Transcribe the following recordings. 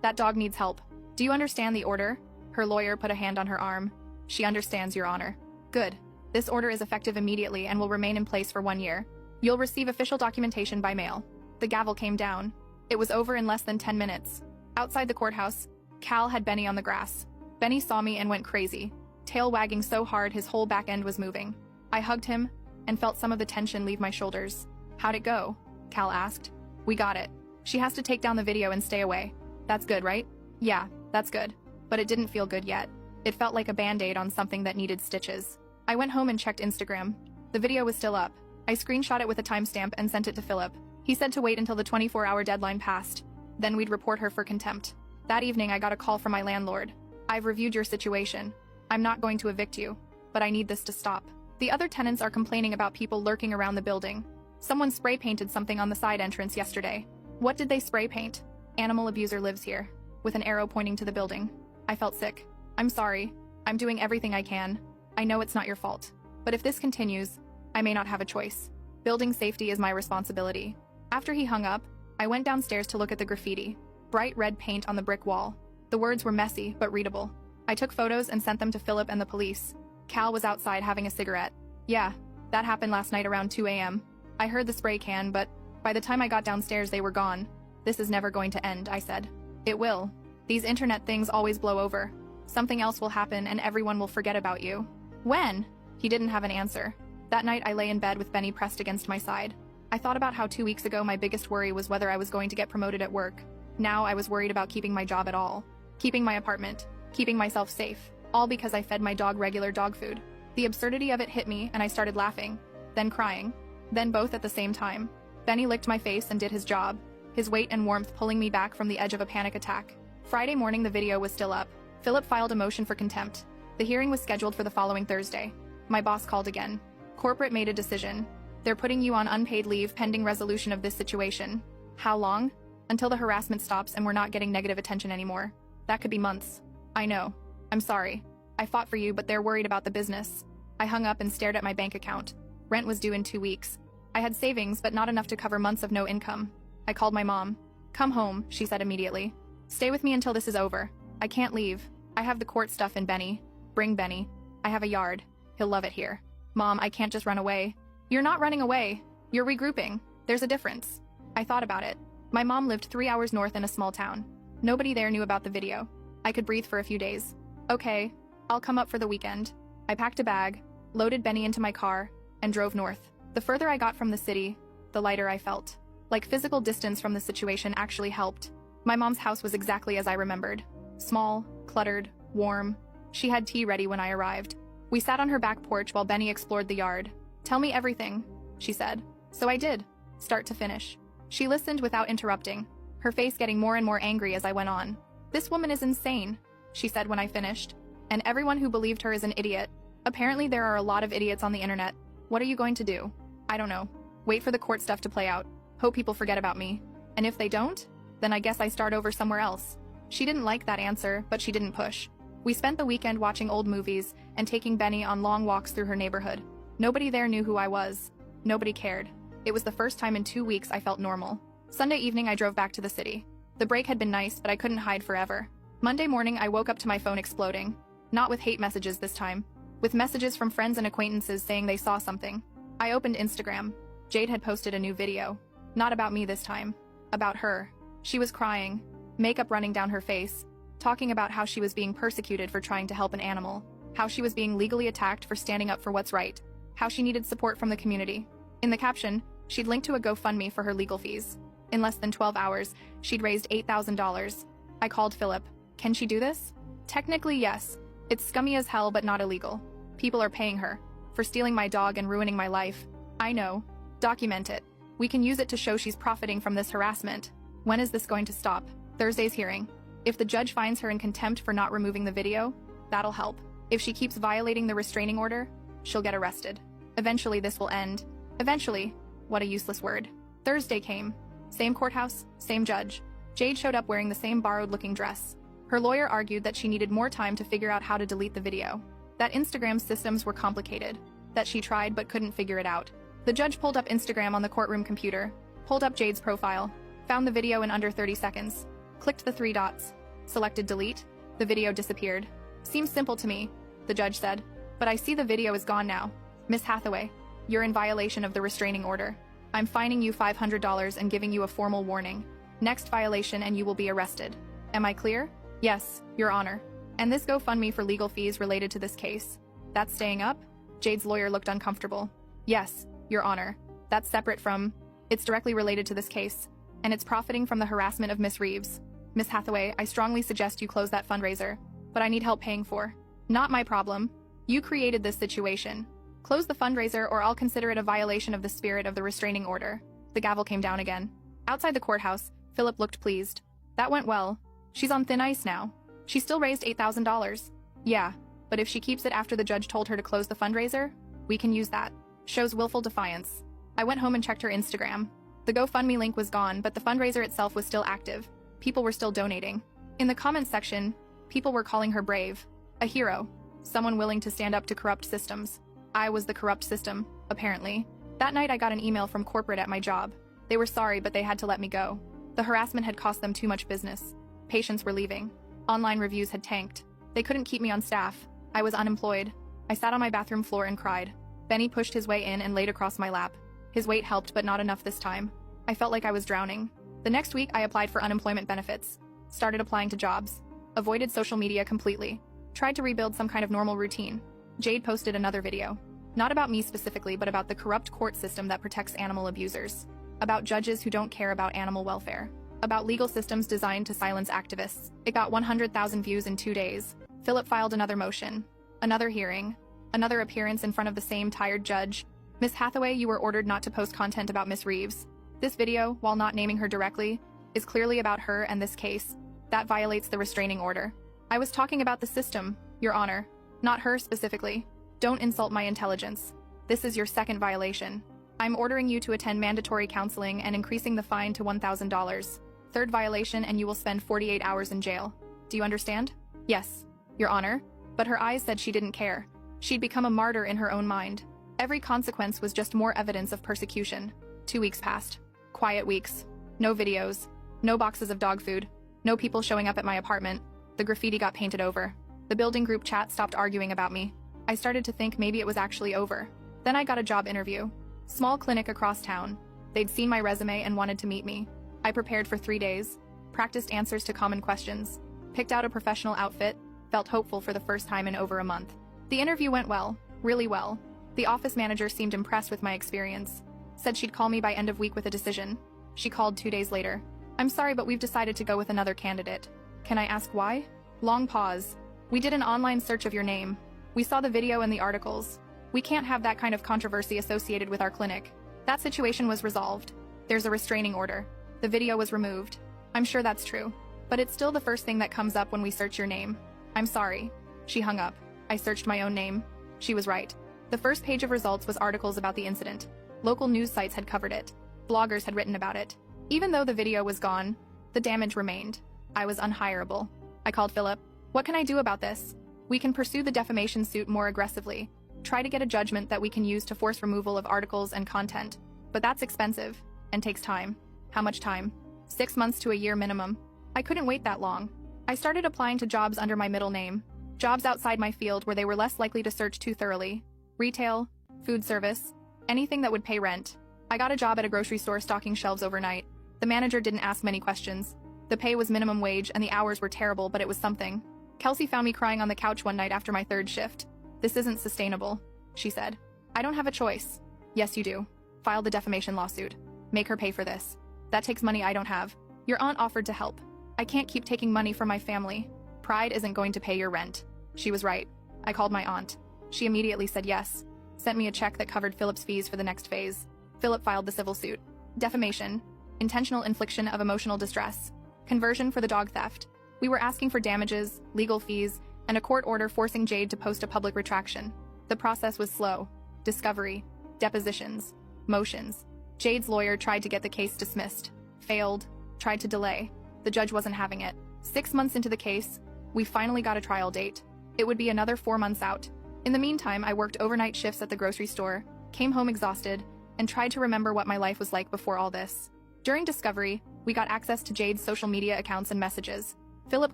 That dog needs help. Do you understand the order? Her lawyer put a hand on her arm. She understands, Your Honor. Good. This order is effective immediately and will remain in place for 1 year. You'll receive official documentation by mail. The gavel came down. It was over in less than 10 minutes. Outside the courthouse, Cal had Benny on the grass. Benny saw me and went crazy, tail wagging so hard his whole back end was moving. I hugged him and felt some of the tension leave my shoulders. How'd it go? Cal asked. We got it. She has to take down the video and stay away. That's good, right? Yeah, that's good. But it didn't feel good yet. It felt like a band-aid on something that needed stitches. I went home and checked Instagram. The video was still up. I screenshot it with a timestamp and sent it to Philip. He said to wait until the 24-hour deadline passed. Then we'd report her for contempt. That evening, I got a call from my landlord. I've reviewed your situation. I'm not going to evict you, but I need this to stop. The other tenants are complaining about people lurking around the building. Someone spray painted something on the side entrance yesterday. What did they spray paint? Animal abuser lives here, with an arrow pointing to the building. I felt sick. I'm sorry. I'm doing everything I can. I know it's not your fault. But if this continues, I may not have a choice. Building safety is my responsibility. After he hung up, I went downstairs to look at the graffiti. Bright red paint on the brick wall. The words were messy, but readable. I took photos and sent them to Philip and the police. Cal was outside having a cigarette. Yeah, that happened last night around 2 a.m. I heard the spray can, but by the time I got downstairs, they were gone. This is never going to end, I said. It will. These internet things always blow over. Something else will happen and everyone will forget about you. When? He didn't have an answer. That night, I lay in bed with Benny pressed against my side. I thought about how 2 weeks ago my biggest worry was whether I was going to get promoted at work. Now I was worried about keeping my job at all. Keeping my apartment. Keeping myself safe. All because I fed my dog regular dog food. The absurdity of it hit me and I started laughing. Then crying. Then both at the same time. Benny licked my face and did his job. His weight and warmth pulling me back from the edge of a panic attack. Friday morning the video was still up. Philip filed a motion for contempt. The hearing was scheduled for the following Thursday. My boss called again. Corporate made a decision. They're putting you on unpaid leave pending resolution of this situation. How long? Until the harassment stops and we're not getting negative attention anymore. That could be months. I know. I'm sorry. I fought for you, but they're worried about the business. I hung up and stared at my bank account. Rent was due in 2 weeks. I had savings, but not enough to cover months of no income. I called my mom. Come home, she said immediately. Stay with me until this is over. I can't leave. I have the court stuff in Benny. Bring Benny. I have a yard. He'll love it here. Mom, I can't just run away. You're not running away. You're regrouping. There's a difference. I thought about it. My mom lived 3 hours north in a small town. Nobody there knew about the video. I could breathe for a few days. Okay, I'll come up for the weekend. I packed a bag, loaded Benny into my car, and drove north. The further I got from the city, the lighter I felt. Like physical distance from the situation actually helped. My mom's house was exactly as I remembered. Small, cluttered, warm. She had tea ready when I arrived. We sat on her back porch while Benny explored the yard. Tell me everything, she said. So I did, start to finish. She listened without interrupting, her face getting more and more angry as I went on. This woman is insane, she said when I finished. And everyone who believed her is an idiot. Apparently there are a lot of idiots on the internet. What are you going to do? I don't know. Wait for the court stuff to play out. Hope people forget about me. And if they don't, then I guess I start over somewhere else. She didn't like that answer, but she didn't push. We spent the weekend watching old movies and taking Benny on long walks through her neighborhood. Nobody there knew who I was. Nobody cared. It was the first time in 2 weeks I felt normal. Sunday evening I drove back to the city. The break had been nice, but I couldn't hide forever. Monday morning I woke up to my phone exploding. Not with hate messages this time. With messages from friends and acquaintances saying they saw something. I opened Instagram. Jade had posted a new video. Not about me this time. About her. She was crying, makeup running down her face, talking about how she was being persecuted for trying to help an animal, how she was being legally attacked for standing up for what's right, how she needed support from the community. In the caption, she'd linked to a GoFundMe for her legal fees. In less than 12 hours, she'd raised $8,000. I called Philip. Can she do this? Technically, yes. It's scummy as hell, but not illegal. People are paying her for stealing my dog and ruining my life. I know. Document it. We can use it to show she's profiting from this harassment. When is this going to stop? Thursday's hearing. If the judge finds her in contempt for not removing the video, that'll help. If she keeps violating the restraining order, she'll get arrested. Eventually this will end. Eventually. What a useless word. Thursday came. Same courthouse, same judge. Jade showed up wearing the same borrowed-looking dress. Her lawyer argued that she needed more time to figure out how to delete the video. That Instagram's systems were complicated. That she tried but couldn't figure it out. The judge pulled up Instagram on the courtroom computer, pulled up Jade's profile, found the video in under 30 seconds. Clicked the 3 dots. Selected delete. The video disappeared. Seems simple to me, the judge said. But I see the video is gone now. Miss Hathaway, you're in violation of the restraining order. I'm fining you $500 and giving you a formal warning. Next violation and you will be arrested. Am I clear? Yes, Your Honor. And this GoFundMe for legal fees related to this case. That's staying up? Jade's lawyer looked uncomfortable. Yes, Your Honor. That's separate from... It's directly related to this case. And it's profiting from the harassment of Miss Reeves. Miss Hathaway, I strongly suggest you close that fundraiser. But I need help paying for. Not my problem. You created this situation. Close the fundraiser or I'll consider it a violation of the spirit of the restraining order. The gavel came down again. Outside the courthouse, Philip looked pleased. That went well. She's on thin ice now. She still raised $8,000. Yeah, but if she keeps it after the judge told her to close the fundraiser, we can use that. Shows willful defiance. I went home and checked her Instagram. The GoFundMe link was gone, but the fundraiser itself was still active. People were still donating. In the comments section, people were calling her brave, a hero, someone willing to stand up to corrupt systems. I was the corrupt system, apparently. That night I got an email from corporate at my job. They were sorry, but they had to let me go. The harassment had cost them too much business. Patients were leaving. Online reviews had tanked. They couldn't keep me on staff. I was unemployed. I sat on my bathroom floor and cried. Benny pushed his way in and laid across my lap. His weight helped, but not enough this time. I felt like I was drowning. The next week, I applied for unemployment benefits. Started applying to jobs. Avoided social media completely. Tried to rebuild some kind of normal routine. Jade posted another video. Not about me specifically, but about the corrupt court system that protects animal abusers. About judges who don't care about animal welfare. About legal systems designed to silence activists. It got 100,000 views in 2 days. Philip filed another motion. Another hearing. Another appearance in front of the same tired judge. Miss Hathaway, you were ordered not to post content about Miss Reeves. This video, while not naming her directly, is clearly about her and this case. That violates the restraining order. I was talking about the system, Your Honor. Not her specifically. Don't insult my intelligence. This is your second violation. I'm ordering you to attend mandatory counseling and increasing the fine to $1,000. Third violation and you will spend 48 hours in jail. Do you understand? Yes, Your Honor. But her eyes said she didn't care. She'd become a martyr in her own mind. Every consequence was just more evidence of persecution. 2 weeks passed. Quiet weeks. No videos. No boxes of dog food. No people showing up at my apartment. The graffiti got painted over. The building group chat stopped arguing about me. I started to think maybe it was actually over. Then I got a job interview. Small clinic across town. They'd seen my resume and wanted to meet me. I prepared for 3 days. Practiced answers to common questions. Picked out a professional outfit. Felt hopeful for the first time in over a month. The interview went well. Really well. The office manager seemed impressed with my experience. Said she'd call me by end of week with a decision. She called 2 days later. I'm sorry, but we've decided to go with another candidate. Can I ask why? Long pause. We did an online search of your name. We saw the video and the articles. We can't have that kind of controversy associated with our clinic. That situation was resolved. There's a restraining order. The video was removed. I'm sure that's true. But it's still the first thing that comes up when we search your name. I'm sorry. She hung up. I searched my own name. She was right. The first page of results was articles about the incident. Local news sites had covered it. Bloggers had written about it. Even though the video was gone, the damage remained. I was unhireable. I called Philip. What can I do about this? We can pursue the defamation suit more aggressively. Try to get a judgment that we can use to force removal of articles and content. But that's expensive and takes time. How much time? 6 months to a year minimum. I couldn't wait that long. I started applying to jobs under my middle name. Jobs outside my field where they were less likely to search too thoroughly. Retail, food service, anything that would pay rent. I got a job at a grocery store stocking shelves overnight. The manager didn't ask many questions. The pay was minimum wage and the hours were terrible, but it was something. Kelsey found me crying on the couch one night after my 3rd shift. This isn't sustainable, she said. I don't have a choice. Yes, you do. File the defamation lawsuit. Make her pay for this. That takes money I don't have. Your aunt offered to help. I can't keep taking money from my family. Pride isn't going to pay your rent. She was right. I called my aunt. She immediately said yes. Sent me a check that covered Philip's fees for the next phase. Philip filed the civil suit. Defamation. Intentional infliction of emotional distress. Conversion for the dog theft. We were asking for damages, legal fees, and a court order forcing Jade to post a public retraction. The process was slow. Discovery. Depositions. Motions. Jade's lawyer tried to get the case dismissed. Failed. Tried to delay. The judge wasn't having it. 6 months into the case, we finally got a trial date. It would be another 4 months out. In the meantime, I worked overnight shifts at the grocery store, came home exhausted, and tried to remember what my life was like before all this. During discovery, we We got access to Jade's social media accounts and messages. Philip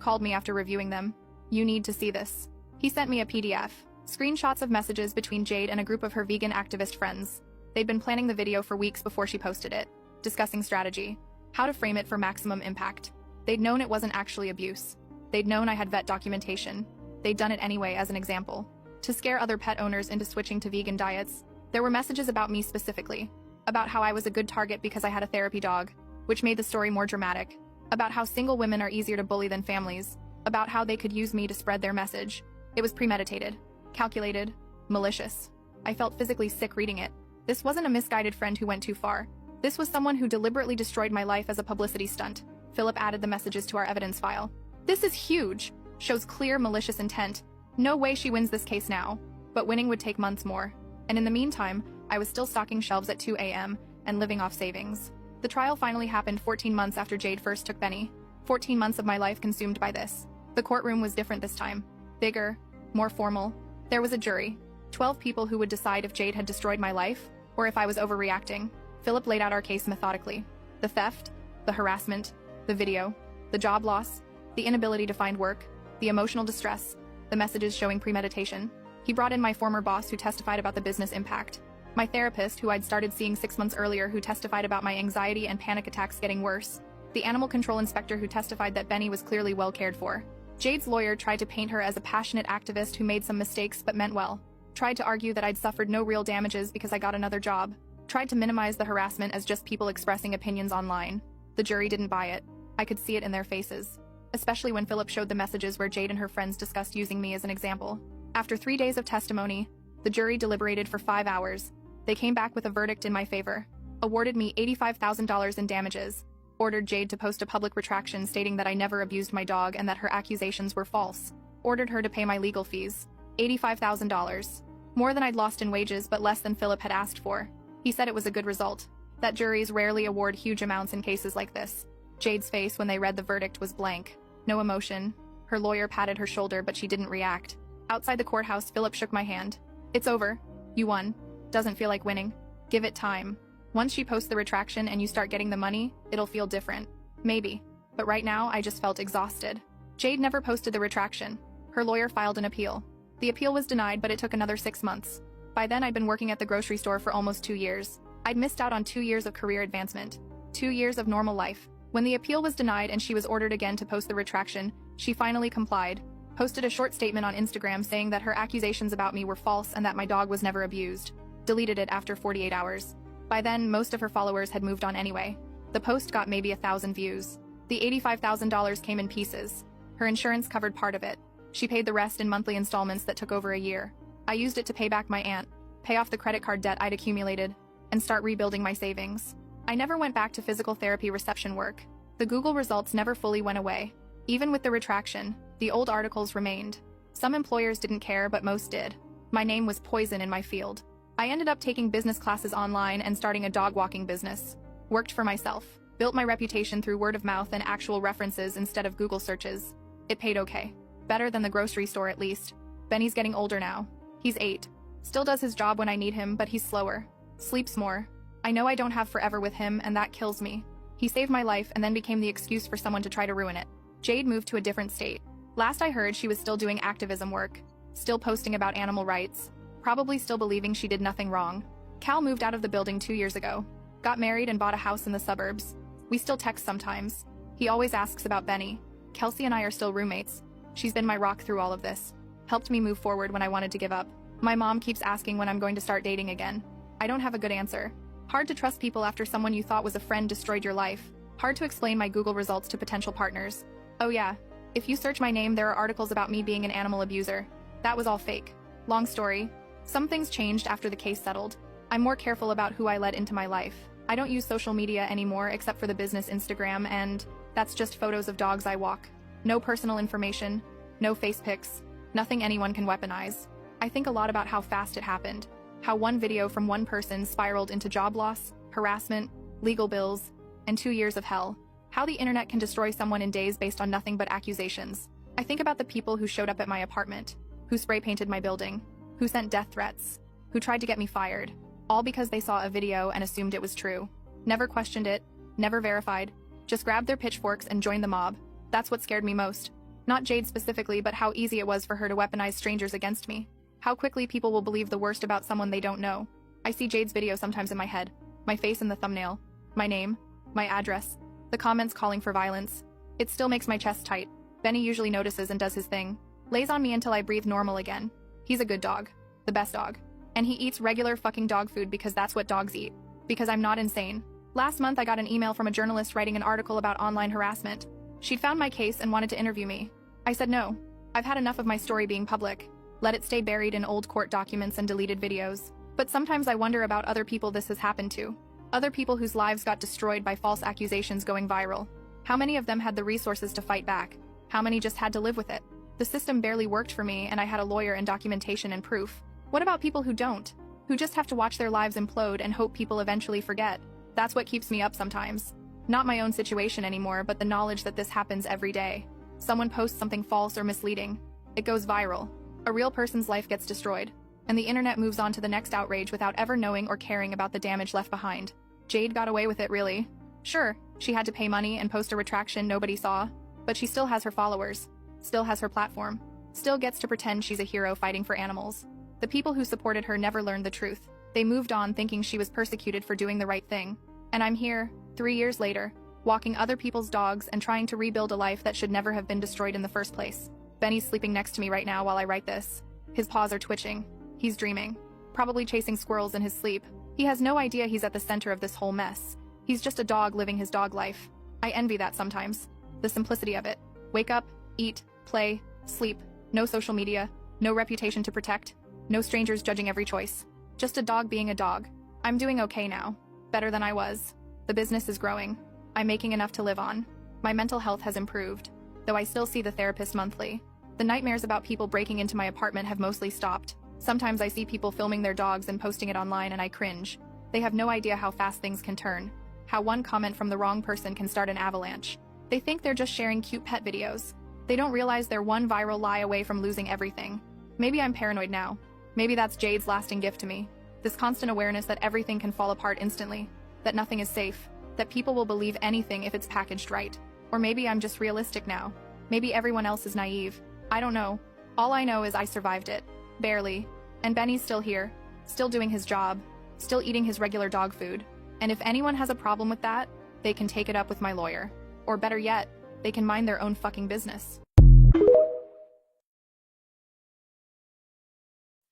called me after reviewing them. "You need to see this." He sent me a PDF. Screenshots of messages between Jade and a group of her vegan activist friends. They'd been planning the video for weeks before she posted it, discussing strategy, how to frame it for maximum impact. They'd known it wasn't actually abuse. They'd known I had vet documentation. They'd done it anyway as an example. To scare other pet owners into switching to vegan diets, there were messages about me specifically, about how I was a good target because I had a therapy dog, which made the story more dramatic, about how single women are easier to bully than families, about how they could use me to spread their message. It was premeditated, calculated, malicious. I felt physically sick reading it. This wasn't a misguided friend who went too far. This was someone who deliberately destroyed my life as a publicity stunt. Philip added the messages to our evidence file. "This is huge. Shows clear malicious intent. No way she wins this case now. But winning would take months more. And in the meantime, I was still stocking shelves at 2 a.m. and living off savings." The trial finally happened 14 months after Jade first took Benny. 14 months of my life consumed by this. The courtroom was different this time. Bigger, more formal. There was a jury. 12 people who would decide if Jade had destroyed my life, or if I was overreacting. Philip laid out our case methodically. The theft, the harassment, the video, the job loss, the inability to find work, the emotional distress, the messages showing premeditation. He brought in my former boss who testified about the business impact. My therapist, who I'd started seeing 6 months earlier, who testified about my anxiety and panic attacks getting worse. The animal control inspector who testified that Benny was clearly well cared for. Jade's lawyer tried to paint her as a passionate activist who made some mistakes but meant well. Tried to argue that I'd suffered no real damages because I got another job. Tried to minimize the harassment as just people expressing opinions online. The jury didn't buy it. I could see it in their faces. Especially when Philip showed the messages where Jade and her friends discussed using me as an example. After 3 days of testimony, the jury deliberated for 5 hours. They came back with a verdict in my favor. Awarded me $85,000 in damages. Ordered Jade to post a public retraction stating that I never abused my dog and that her accusations were false. Ordered her to pay my legal fees. $85,000. More than I'd lost in wages but less than Philip had asked for. He said it was a good result. That juries rarely award huge amounts in cases like this. Jade's face when they read the verdict was blank. No emotion. Her lawyer patted her shoulder but she didn't react. Outside the courthouse, Philip shook my hand. "It's over. You won. Doesn't feel like winning. Give it time. Once she posts the retraction and you start getting the money, it'll feel different. Maybe. But right now, I just felt exhausted." Jade never posted the retraction. Her lawyer filed an appeal. The appeal was denied, but it took another 6 months. By then, I'd been working at the grocery store for almost 2 years. I'd missed out on 2 years of career advancement. 2 years of normal life. When the appeal was denied and she was ordered again to post the retraction, she finally complied. Posted a short statement on Instagram saying that her accusations about me were false and that my dog was never abused. Deleted it after 48 hours. By then, most of her followers had moved on anyway. The post got maybe 1,000 views. The $85,000 came in pieces. Her insurance covered part of it. She paid the rest in monthly installments that took over a year. I used it to pay back my aunt, pay off the credit card debt I'd accumulated, and start rebuilding my savings. I never went back to physical therapy reception work. The Google results never fully went away. Even with the retraction, the old articles remained. Some employers didn't care, but most did. My name was poison in my field. I ended up taking business classes online and starting a dog walking business. Worked for myself. Built my reputation through word of mouth and actual references instead of Google searches. It paid okay. Better than the grocery store at least. Benny's getting older now. He's 8. Still does his job when I need him, but he's slower. Sleeps more. I know I don't have forever with him, and that kills me. He saved my life and then became the excuse for someone to try to ruin it. Jade moved to a different state. Last I heard, she was still doing activism work. Still posting about animal rights. Probably still believing she did nothing wrong. Cal moved out of the building 2 years ago. Got married and bought a house in the suburbs. We still text sometimes. He always asks about Benny. Kelsey and I are still roommates. She's been my rock through all of this. Helped me move forward when I wanted to give up. My mom keeps asking when I'm going to start dating again. I don't have a good answer. Hard to trust people after someone you thought was a friend destroyed your life. Hard to explain my Google results to potential partners. Oh yeah, if you search my name, there are articles about me being an animal abuser. That was all fake. Long story. Some things changed after the case settled. I'm more careful about who I let into my life. I don't use social media anymore except for the business Instagram, and that's just photos of dogs I walk. No personal information, no face pics, nothing anyone can weaponize. I think a lot about how fast it happened. How one video from one person spiraled into job loss, harassment, legal bills, and 2 years of hell. How the internet can destroy someone in days based on nothing but accusations. I think about the people who showed up at my apartment, who spray painted my building, who sent death threats, who tried to get me fired, all because they saw a video and assumed it was true. Never questioned it, never verified, just grabbed their pitchforks and joined the mob. That's what scared me most. Not Jade specifically, but how easy it was for her to weaponize strangers against me. How quickly people will believe the worst about someone they don't know. I see Jade's video sometimes in my head. My face in the thumbnail. My name. My address. The comments calling for violence. It still makes my chest tight. Benny usually notices and does his thing. Lays on me until I breathe normal again. He's a good dog. The best dog. And he eats regular fucking dog food because that's what dogs eat. Because I'm not insane. Last month I got an email from a journalist writing an article about online harassment. She'd found my case and wanted to interview me. I said no. I've had enough of my story being public. Let it stay buried in old court documents and deleted videos. But sometimes I wonder about other people this has happened to. Other people whose lives got destroyed by false accusations going viral. How many of them had the resources to fight back? How many just had to live with it? The system barely worked for me and I had a lawyer and documentation and proof. What about people who don't? Who just have to watch their lives implode and hope people eventually forget? That's what keeps me up sometimes. Not my own situation anymore, but the knowledge that this happens every day. Someone posts something false or misleading. It goes viral. A real person's life gets destroyed. And the internet moves on to the next outrage without ever knowing or caring about the damage left behind. Jade got away with it, really. Sure, she had to pay money and post a retraction nobody saw. But she still has her followers. Still has her platform. Still gets to pretend she's a hero fighting for animals. The people who supported her never learned the truth. They moved on thinking she was persecuted for doing the right thing. And I'm here, 3 years later, walking other people's dogs and trying to rebuild a life that should never have been destroyed in the first place. Benny's sleeping next to me right now while I write this. His paws are twitching. He's dreaming. Probably chasing squirrels in his sleep. He has no idea he's at the center of this whole mess. He's just a dog living his dog life. I envy that sometimes. The simplicity of it. Wake up, eat, play, sleep. No social media. No reputation to protect. No strangers judging every choice. Just a dog being a dog. I'm doing okay now. Better than I was. The business is growing. I'm making enough to live on. My mental health has improved, though I still see the therapist monthly. The nightmares about people breaking into my apartment have mostly stopped. Sometimes I see people filming their dogs and posting it online and I cringe. They have no idea how fast things can turn. How one comment from the wrong person can start an avalanche. They think they're just sharing cute pet videos. They don't realize they're one viral lie away from losing everything. Maybe I'm paranoid now. Maybe that's Jade's lasting gift to me. This constant awareness that everything can fall apart instantly. That nothing is safe. That people will believe anything if it's packaged right. Or maybe I'm just realistic now. Maybe everyone else is naive. I don't know. All I know is I survived it. Barely. And Benny's still here. Still doing his job. Still eating his regular dog food. And if anyone has a problem with that, they can take it up with my lawyer. Or better yet, they can mind their own fucking business.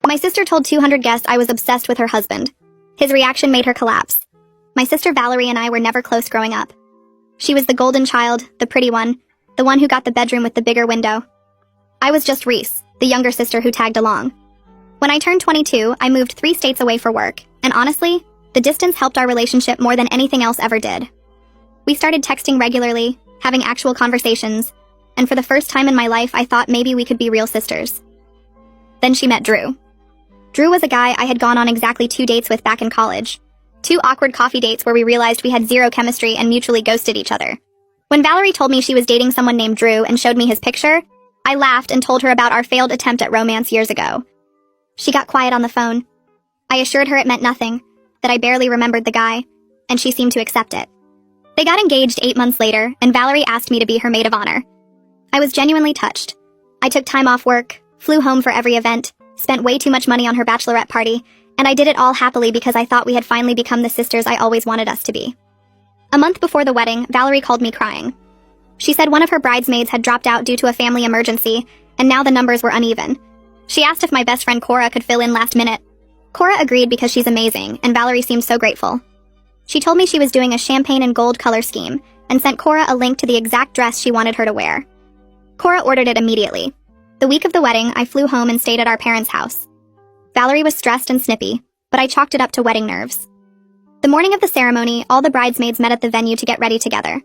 My sister told 200 guests I was obsessed with her husband. His reaction made her collapse. My sister Valerie and I were never close growing up. She was the golden child, the pretty one, the one who got the bedroom with the bigger window. I was just Reese, the younger sister who tagged along. When I turned 22, I moved 3 states away for work, and honestly, the distance helped our relationship more than anything else ever did. We started texting regularly, having actual conversations, and for the first time in my life, I thought maybe we could be real sisters. Then she met Drew. Drew was a guy I had gone on exactly 2 dates with back in college. 2 awkward coffee dates where we realized we had zero chemistry and mutually ghosted each other. When Valerie told me she was dating someone named Drew and showed me his picture, I laughed and told her about our failed attempt at romance years ago. She got quiet on the phone. I assured her it meant nothing, that I barely remembered the guy, and she seemed to accept it. They got engaged 8 months later, and Valerie asked me to be her maid of honor. I was genuinely touched. I took time off work, flew home for every event, spent way too much money on her bachelorette party, and I did it all happily because I thought we had finally become the sisters I always wanted us to be. A month before the wedding, Valerie called me crying. She said one of her bridesmaids had dropped out due to a family emergency, and now the numbers were uneven. She asked if my best friend Cora could fill in last minute. Cora agreed because she's amazing, and Valerie seemed so grateful. She told me she was doing a champagne and gold color scheme, and sent Cora a link to the exact dress she wanted her to wear. Cora ordered it immediately. The week of the wedding, I flew home and stayed at our parents' house. Valerie was stressed and snippy, but I chalked it up to wedding nerves. The morning of the ceremony, all the bridesmaids met at the venue to get ready together.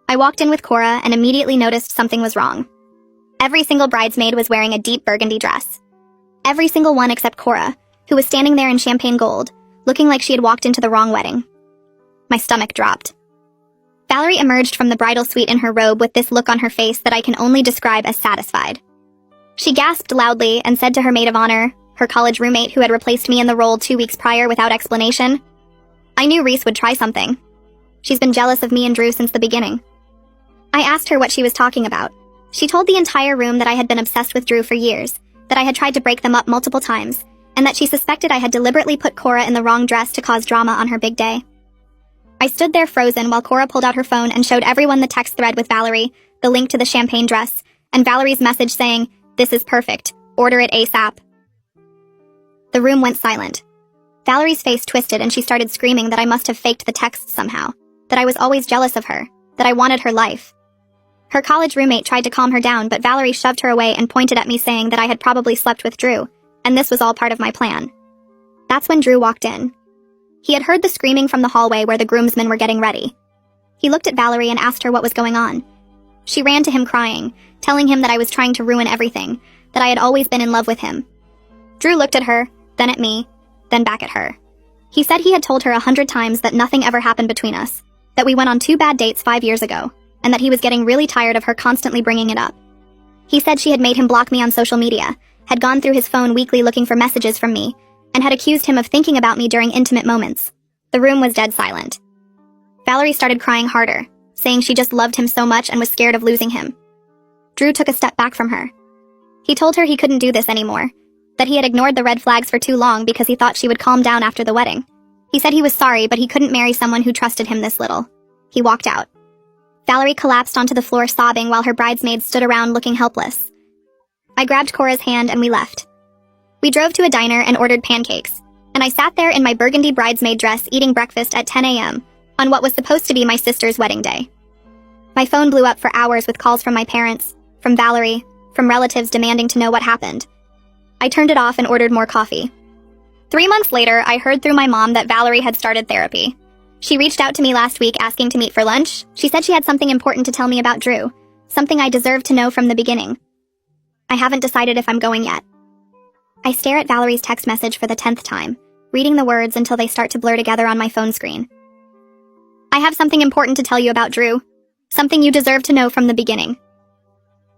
I walked in with Cora and immediately noticed something was wrong. Every single bridesmaid was wearing a deep burgundy dress. Every single one except Cora, who was standing there in champagne gold, looking like she had walked into the wrong wedding. My stomach dropped. Valerie emerged from the bridal suite in her robe with this look on her face that I can only describe as satisfied. She gasped loudly and said to her maid of honor, her college roommate who had replaced me in the role 2 weeks prior without explanation, "I knew Reese would try something. She's been jealous of me and Drew since the beginning." I asked her what she was talking about. She told the entire room that I had been obsessed with Drew for years, that I had tried to break them up multiple times, and that she suspected I had deliberately put Cora in the wrong dress to cause drama on her big day. I stood there frozen while Cora pulled out her phone and showed everyone the text thread with Valerie, the link to the champagne dress, and Valerie's message saying, "This is perfect. Order it ASAP." The room went silent. Valerie's face twisted and she started screaming that I must have faked the text somehow, that I was always jealous of her, that I wanted her life. Her college roommate tried to calm her down, but Valerie shoved her away and pointed at me saying that I had probably slept with Drew, and this was all part of my plan. That's when Drew walked in. He had heard the screaming from the hallway where the groomsmen were getting ready. He looked at Valerie and asked her what was going on. She ran to him crying, telling him that I was trying to ruin everything, that I had always been in love with him. Drew looked at her, then at me, then back at her. He said he had told her 100 times that nothing ever happened between us, that we went on 2 bad dates 5 years ago, and that he was getting really tired of her constantly bringing it up. He said she had made him block me on social media, had gone through his phone weekly looking for messages from me, and had accused him of thinking about me during intimate moments. The room was dead silent. Valerie started crying harder, saying she just loved him so much and was scared of losing him. Drew took a step back from her. He told her he couldn't do this anymore, that he had ignored the red flags for too long because he thought she would calm down after the wedding. He said he was sorry, but he couldn't marry someone who trusted him this little. He walked out. Valerie collapsed onto the floor sobbing while her bridesmaids stood around looking helpless. I grabbed Cora's hand and we left. We drove to a diner and ordered pancakes, and I sat there in my burgundy bridesmaid dress eating breakfast at 10 a.m. on what was supposed to be my sister's wedding day. My phone blew up for hours with calls from my parents, from Valerie, from relatives demanding to know what happened. I turned it off and ordered more coffee. 3 months later, I heard through my mom that Valerie had started therapy. She reached out to me last week asking to meet for lunch. She said she had something important to tell me about Drew, something I deserved to know from the beginning. I haven't decided if I'm going yet. I stare at Valerie's text message for the 10th time, reading the words until they start to blur together on my phone screen. I have something important to tell you about Drew, something you deserve to know from the beginning.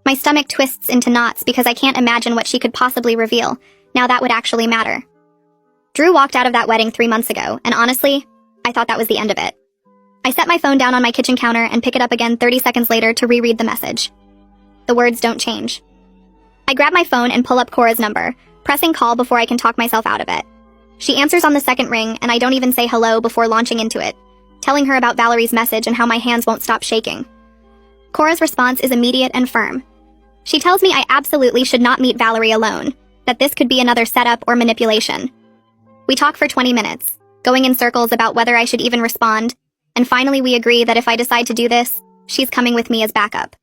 My stomach twists into knots because I can't imagine what she could possibly reveal. Now that would actually matter. Drew walked out of that wedding 3 months ago, and honestly, I thought that was the end of it. I set my phone down on my kitchen counter and pick it up again 30 seconds later to reread the message. The words don't change. I grab my phone and pull up Cora's number, pressing call before I can talk myself out of it. She answers on the second ring, and I don't even say hello before launching into it, telling her about Valerie's message and how my hands won't stop shaking. Cora's response is immediate and firm. She tells me I absolutely should not meet Valerie alone, that this could be another setup or manipulation. We talk for 20 minutes, going in circles about whether I should even respond, and finally we agree that if I decide to do this, she's coming with me as backup.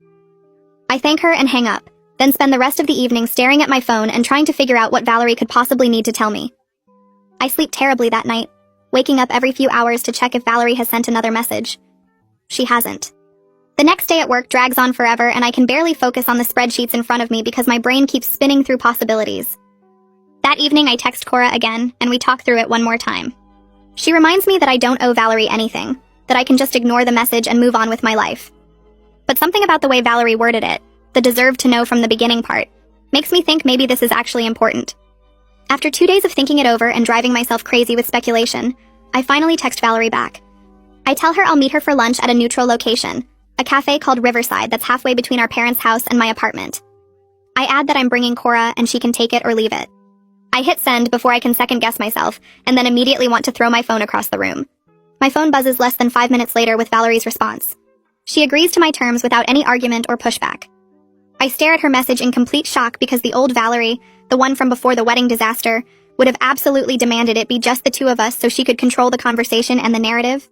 I thank her and hang up, then spend the rest of the evening staring at my phone and trying to figure out what Valerie could possibly need to tell me. I sleep terribly that night, waking up every few hours to check if Valerie has sent another message. She hasn't. The next day at work drags on forever and I can barely focus on the spreadsheets in front of me because my brain keeps spinning through possibilities. That evening I text Cora again and we talk through it one more time. She reminds me that I don't owe Valerie anything, that I can just ignore the message and move on with my life. But something about the way Valerie worded it, the deserve to know from the beginning part, makes me think maybe this is actually important. After 2 days of thinking it over and driving myself crazy with speculation, I finally text Valerie back. I tell her I'll meet her for lunch at a neutral location, a cafe called Riverside that's halfway between our parents' house and my apartment. I add that I'm bringing Cora and she can take it or leave it. I hit send before I can second guess myself, and then immediately want to throw my phone across the room. My phone buzzes less than 5 minutes later with Valerie's response. She agrees to my terms without any argument or pushback. I stare at her message in complete shock because the old Valerie, the one from before the wedding disaster, would have absolutely demanded it be just the two of us so she could control the conversation and the narrative.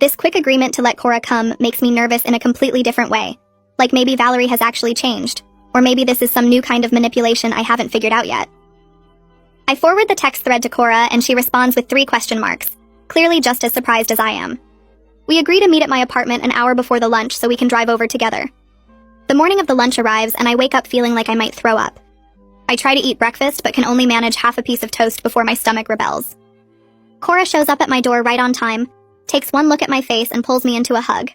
This quick agreement to let Cora come makes me nervous in a completely different way. Like maybe Valerie has actually changed, or maybe this is some new kind of manipulation I haven't figured out yet. I forward the text thread to Cora and she responds with 3 question marks, clearly just as surprised as I am. We agree to meet at my apartment an hour before the lunch so we can drive over together. The morning of the lunch arrives and I wake up feeling like I might throw up. I try to eat breakfast but can only manage half a piece of toast before my stomach rebels. Cora shows up at my door right on time, takes one look at my face and pulls me into a hug.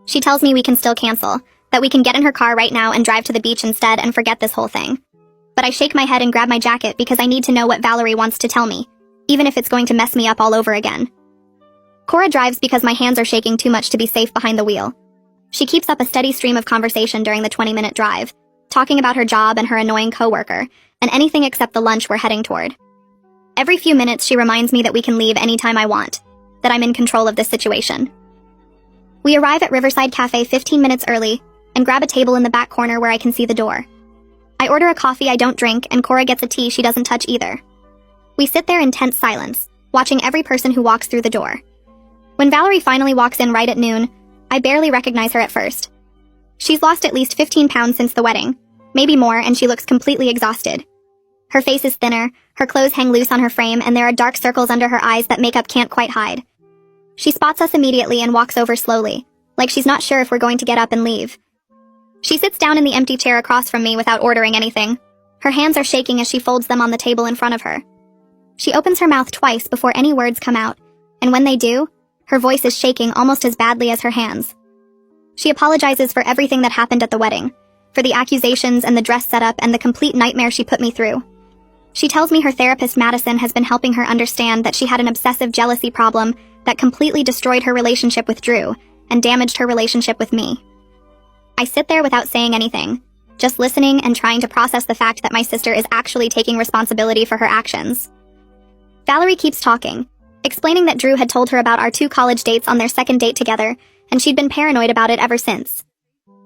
She tells me we can still cancel, that we can get in her car right now and drive to the beach instead and forget this whole thing. But I shake my head and grab my jacket because I need to know what Valerie wants to tell me, even if it's going to mess me up all over again. Cora drives because my hands are shaking too much to be safe behind the wheel. She keeps up a steady stream of conversation during the 20-minute drive, talking about her job and her annoying coworker, and anything except the lunch we're heading toward. Every few minutes, she reminds me that we can leave anytime I want, that I'm in control of this situation. We arrive at Riverside Cafe 15 minutes early and grab a table in the back corner where I can see the door. I order a coffee I don't drink, and Cora gets a tea she doesn't touch either. We sit there in tense silence, watching every person who walks through the door. When Valerie finally walks in right at noon, I barely recognize her at first. She's lost at least 15 pounds since the wedding, maybe more, and she looks completely exhausted. Her face is thinner, her clothes hang loose on her frame, and there are dark circles under her eyes that makeup can't quite hide. She spots us immediately and walks over slowly, like she's not sure if we're going to get up and leave. She sits down in the empty chair across from me without ordering anything. Her hands are shaking as she folds them on the table in front of her. She opens her mouth twice before any words come out, and when they do, her voice is shaking almost as badly as her hands. She apologizes for everything that happened at the wedding, for the accusations and the dress setup and the complete nightmare she put me through. She tells me her therapist Madison has been helping her understand that she had an obsessive jealousy problem that completely destroyed her relationship with Drew and damaged her relationship with me. I sit there without saying anything, just listening and trying to process the fact that my sister is actually taking responsibility for her actions. Valerie keeps talking, explaining that Drew had told her about our 2 college dates on their second date together, and she'd been paranoid about it ever since.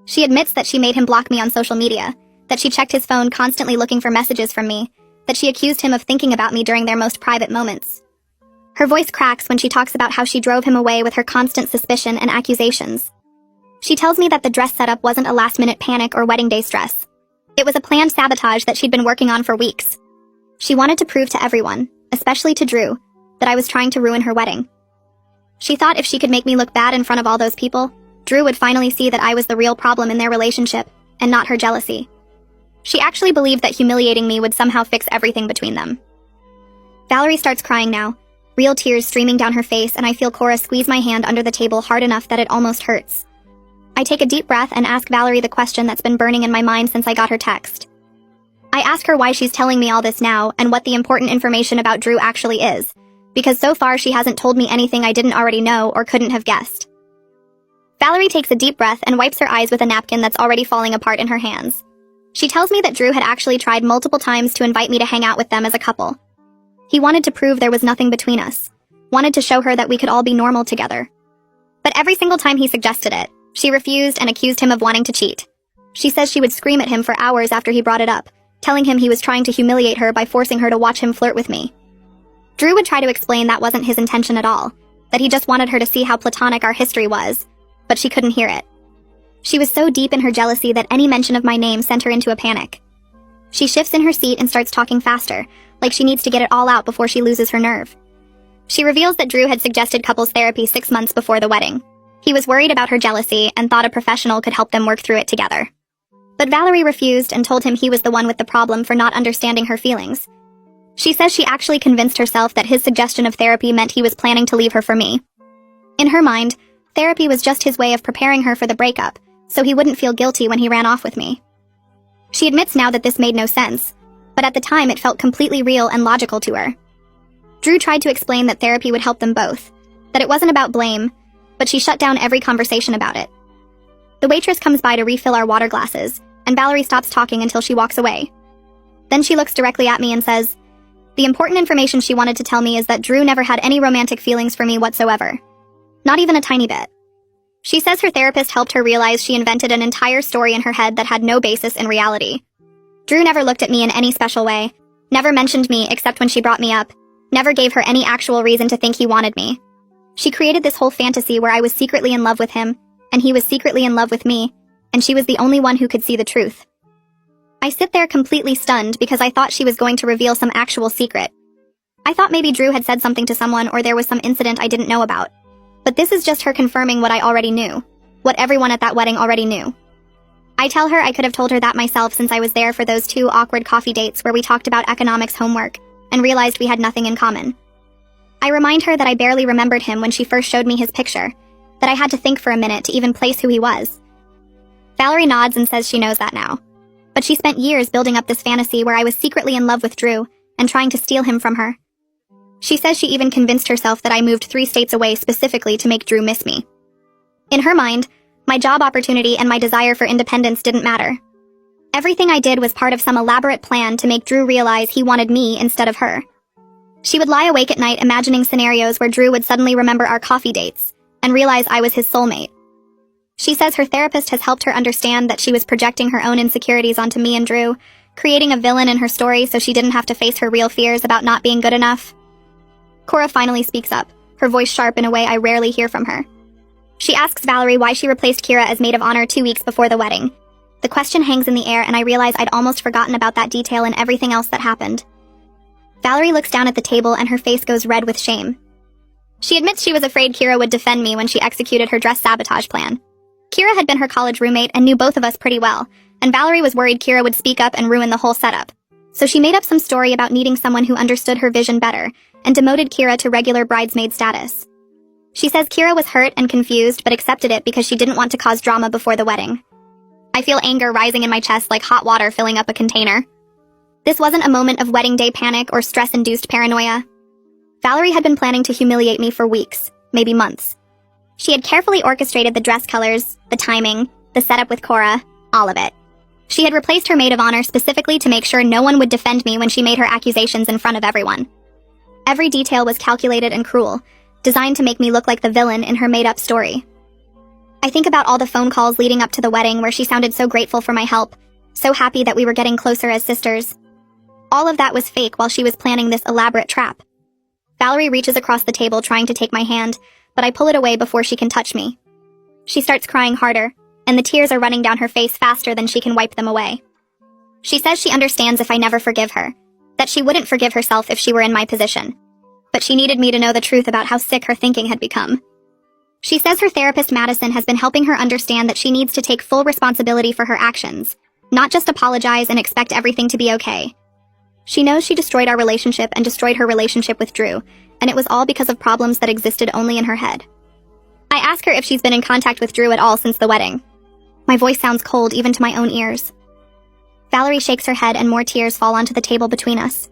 She admits that she made him block me on social media, that she checked his phone constantly looking for messages from me, that she accused him of thinking about me during their most private moments. Her voice cracks when she talks about how she drove him away with her constant suspicion and accusations. She tells me that the dress setup wasn't a last-minute panic or wedding day stress. It was a planned sabotage that she'd been working on for weeks. She wanted to prove to everyone, especially to Drew, that I was trying to ruin her wedding. She thought if she could make me look bad in front of all those people, Drew would finally see that I was the real problem in their relationship, and not her jealousy. She actually believed that humiliating me would somehow fix everything between them. Valerie starts crying now, real tears streaming down her face, and I feel Cora squeeze my hand under the table hard enough that it almost hurts. I take a deep breath and ask Valerie the question that's been burning in my mind since I got her text. I ask her why she's telling me all this now and what the important information about Drew actually is, because so far she hasn't told me anything I didn't already know or couldn't have guessed. Valerie takes a deep breath and wipes her eyes with a napkin that's already falling apart in her hands. She tells me that Drew had actually tried multiple times to invite me to hang out with them as a couple. He wanted to prove there was nothing between us, wanted to show her that we could all be normal together. But every single time he suggested it, she refused and accused him of wanting to cheat. She says she would scream at him for hours after he brought it up, telling him he was trying to humiliate her by forcing her to watch him flirt with me. Drew would try to explain that wasn't his intention at all, that he just wanted her to see how platonic our history was, but she couldn't hear it. She was so deep in her jealousy that any mention of my name sent her into a panic. She shifts in her seat and starts talking faster, like she needs to get it all out before she loses her nerve. She reveals that Drew had suggested couples therapy 6 months before the wedding. He was worried about her jealousy and thought a professional could help them work through it together. But Valerie refused and told him he was the one with the problem for not understanding her feelings. She says she actually convinced herself that his suggestion of therapy meant he was planning to leave her for me. In her mind, therapy was just his way of preparing her for the breakup, so he wouldn't feel guilty when he ran off with me. She admits now that this made no sense, but at the time it felt completely real and logical to her. Drew tried to explain that therapy would help them both, that it wasn't about blame, but she shut down every conversation about it. The waitress comes by to refill our water glasses, and Valerie stops talking until she walks away. Then she looks directly at me and says, "The important information she wanted to tell me is that Drew never had any romantic feelings for me whatsoever. Not even a tiny bit." She says her therapist helped her realize she invented an entire story in her head that had no basis in reality. Drew never looked at me in any special way, never mentioned me except when she brought me up, never gave her any actual reason to think he wanted me. She created this whole fantasy where I was secretly in love with him, and he was secretly in love with me, and she was the only one who could see the truth. I sit there completely stunned because I thought she was going to reveal some actual secret. I thought maybe Drew had said something to someone or there was some incident I didn't know about. But this is just her confirming what I already knew, what everyone at that wedding already knew. I tell her I could have told her that myself since I was there for those 2 awkward coffee dates where we talked about economics homework and realized we had nothing in common. I remind her that I barely remembered him when she first showed me his picture, that I had to think for a minute to even place who he was. Valerie nods and says she knows that now. But she spent years building up this fantasy where I was secretly in love with Drew and trying to steal him from her. She says she even convinced herself that I moved 3 states away specifically to make Drew miss me. In her mind, My job opportunity and my desire for independence didn't matter. Everything I did was part of some elaborate plan to make Drew realize he wanted me instead of her. She would lie awake at night imagining scenarios where Drew would suddenly remember our coffee dates and realize I was his soulmate. She says her therapist has helped her understand that she was projecting her own insecurities onto me and Drew, creating a villain in her story so she didn't have to face her real fears about not being good enough. Cora finally speaks up, her voice sharp in a way I rarely hear from her. She asks Valerie why she replaced Kira as maid of honor 2 weeks before the wedding. The question hangs in the air and I realize I'd almost forgotten about that detail and everything else that happened. Valerie looks down at the table and her face goes red with shame. She admits she was afraid Kira would defend me when she executed her dress sabotage plan. Kira had been her college roommate and knew both of us pretty well, and Valerie was worried Kira would speak up and ruin the whole setup. So she made up some story about needing someone who understood her vision better, and demoted Kira to regular bridesmaid status. She says Kira was hurt and confused but accepted it because she didn't want to cause drama before the wedding. I feel anger rising in my chest like hot water filling up a container. This wasn't a moment of wedding day panic or stress-induced paranoia. Valerie had been planning to humiliate me for weeks, maybe months. She had carefully orchestrated the dress colors, the timing, the setup with Cora, all of it. She had replaced her maid of honor specifically to make sure no one would defend me when she made her accusations in front of everyone. Every detail was calculated and cruel, designed to make me look like the villain in her made-up story. I think about all the phone calls leading up to the wedding where she sounded so grateful for my help, so happy that we were getting closer as sisters. All of that was fake while she was planning this elaborate trap. Valerie reaches across the table trying to take my hand, but I pull it away before she can touch me. She starts crying harder, and the tears are running down her face faster than she can wipe them away. She says she understands if I never forgive her, that she wouldn't forgive herself if she were in my position. But she needed me to know the truth about how sick her thinking had become. She says her therapist Madison has been helping her understand that she needs to take full responsibility for her actions, not just apologize and expect everything to be okay. She knows she destroyed our relationship and destroyed her relationship with Drew, and it was all because of problems that existed only in her head. I ask her if she's been in contact with Drew at all since the wedding. My voice sounds cold even to my own ears. Valerie shakes her head and more tears fall onto the table between us.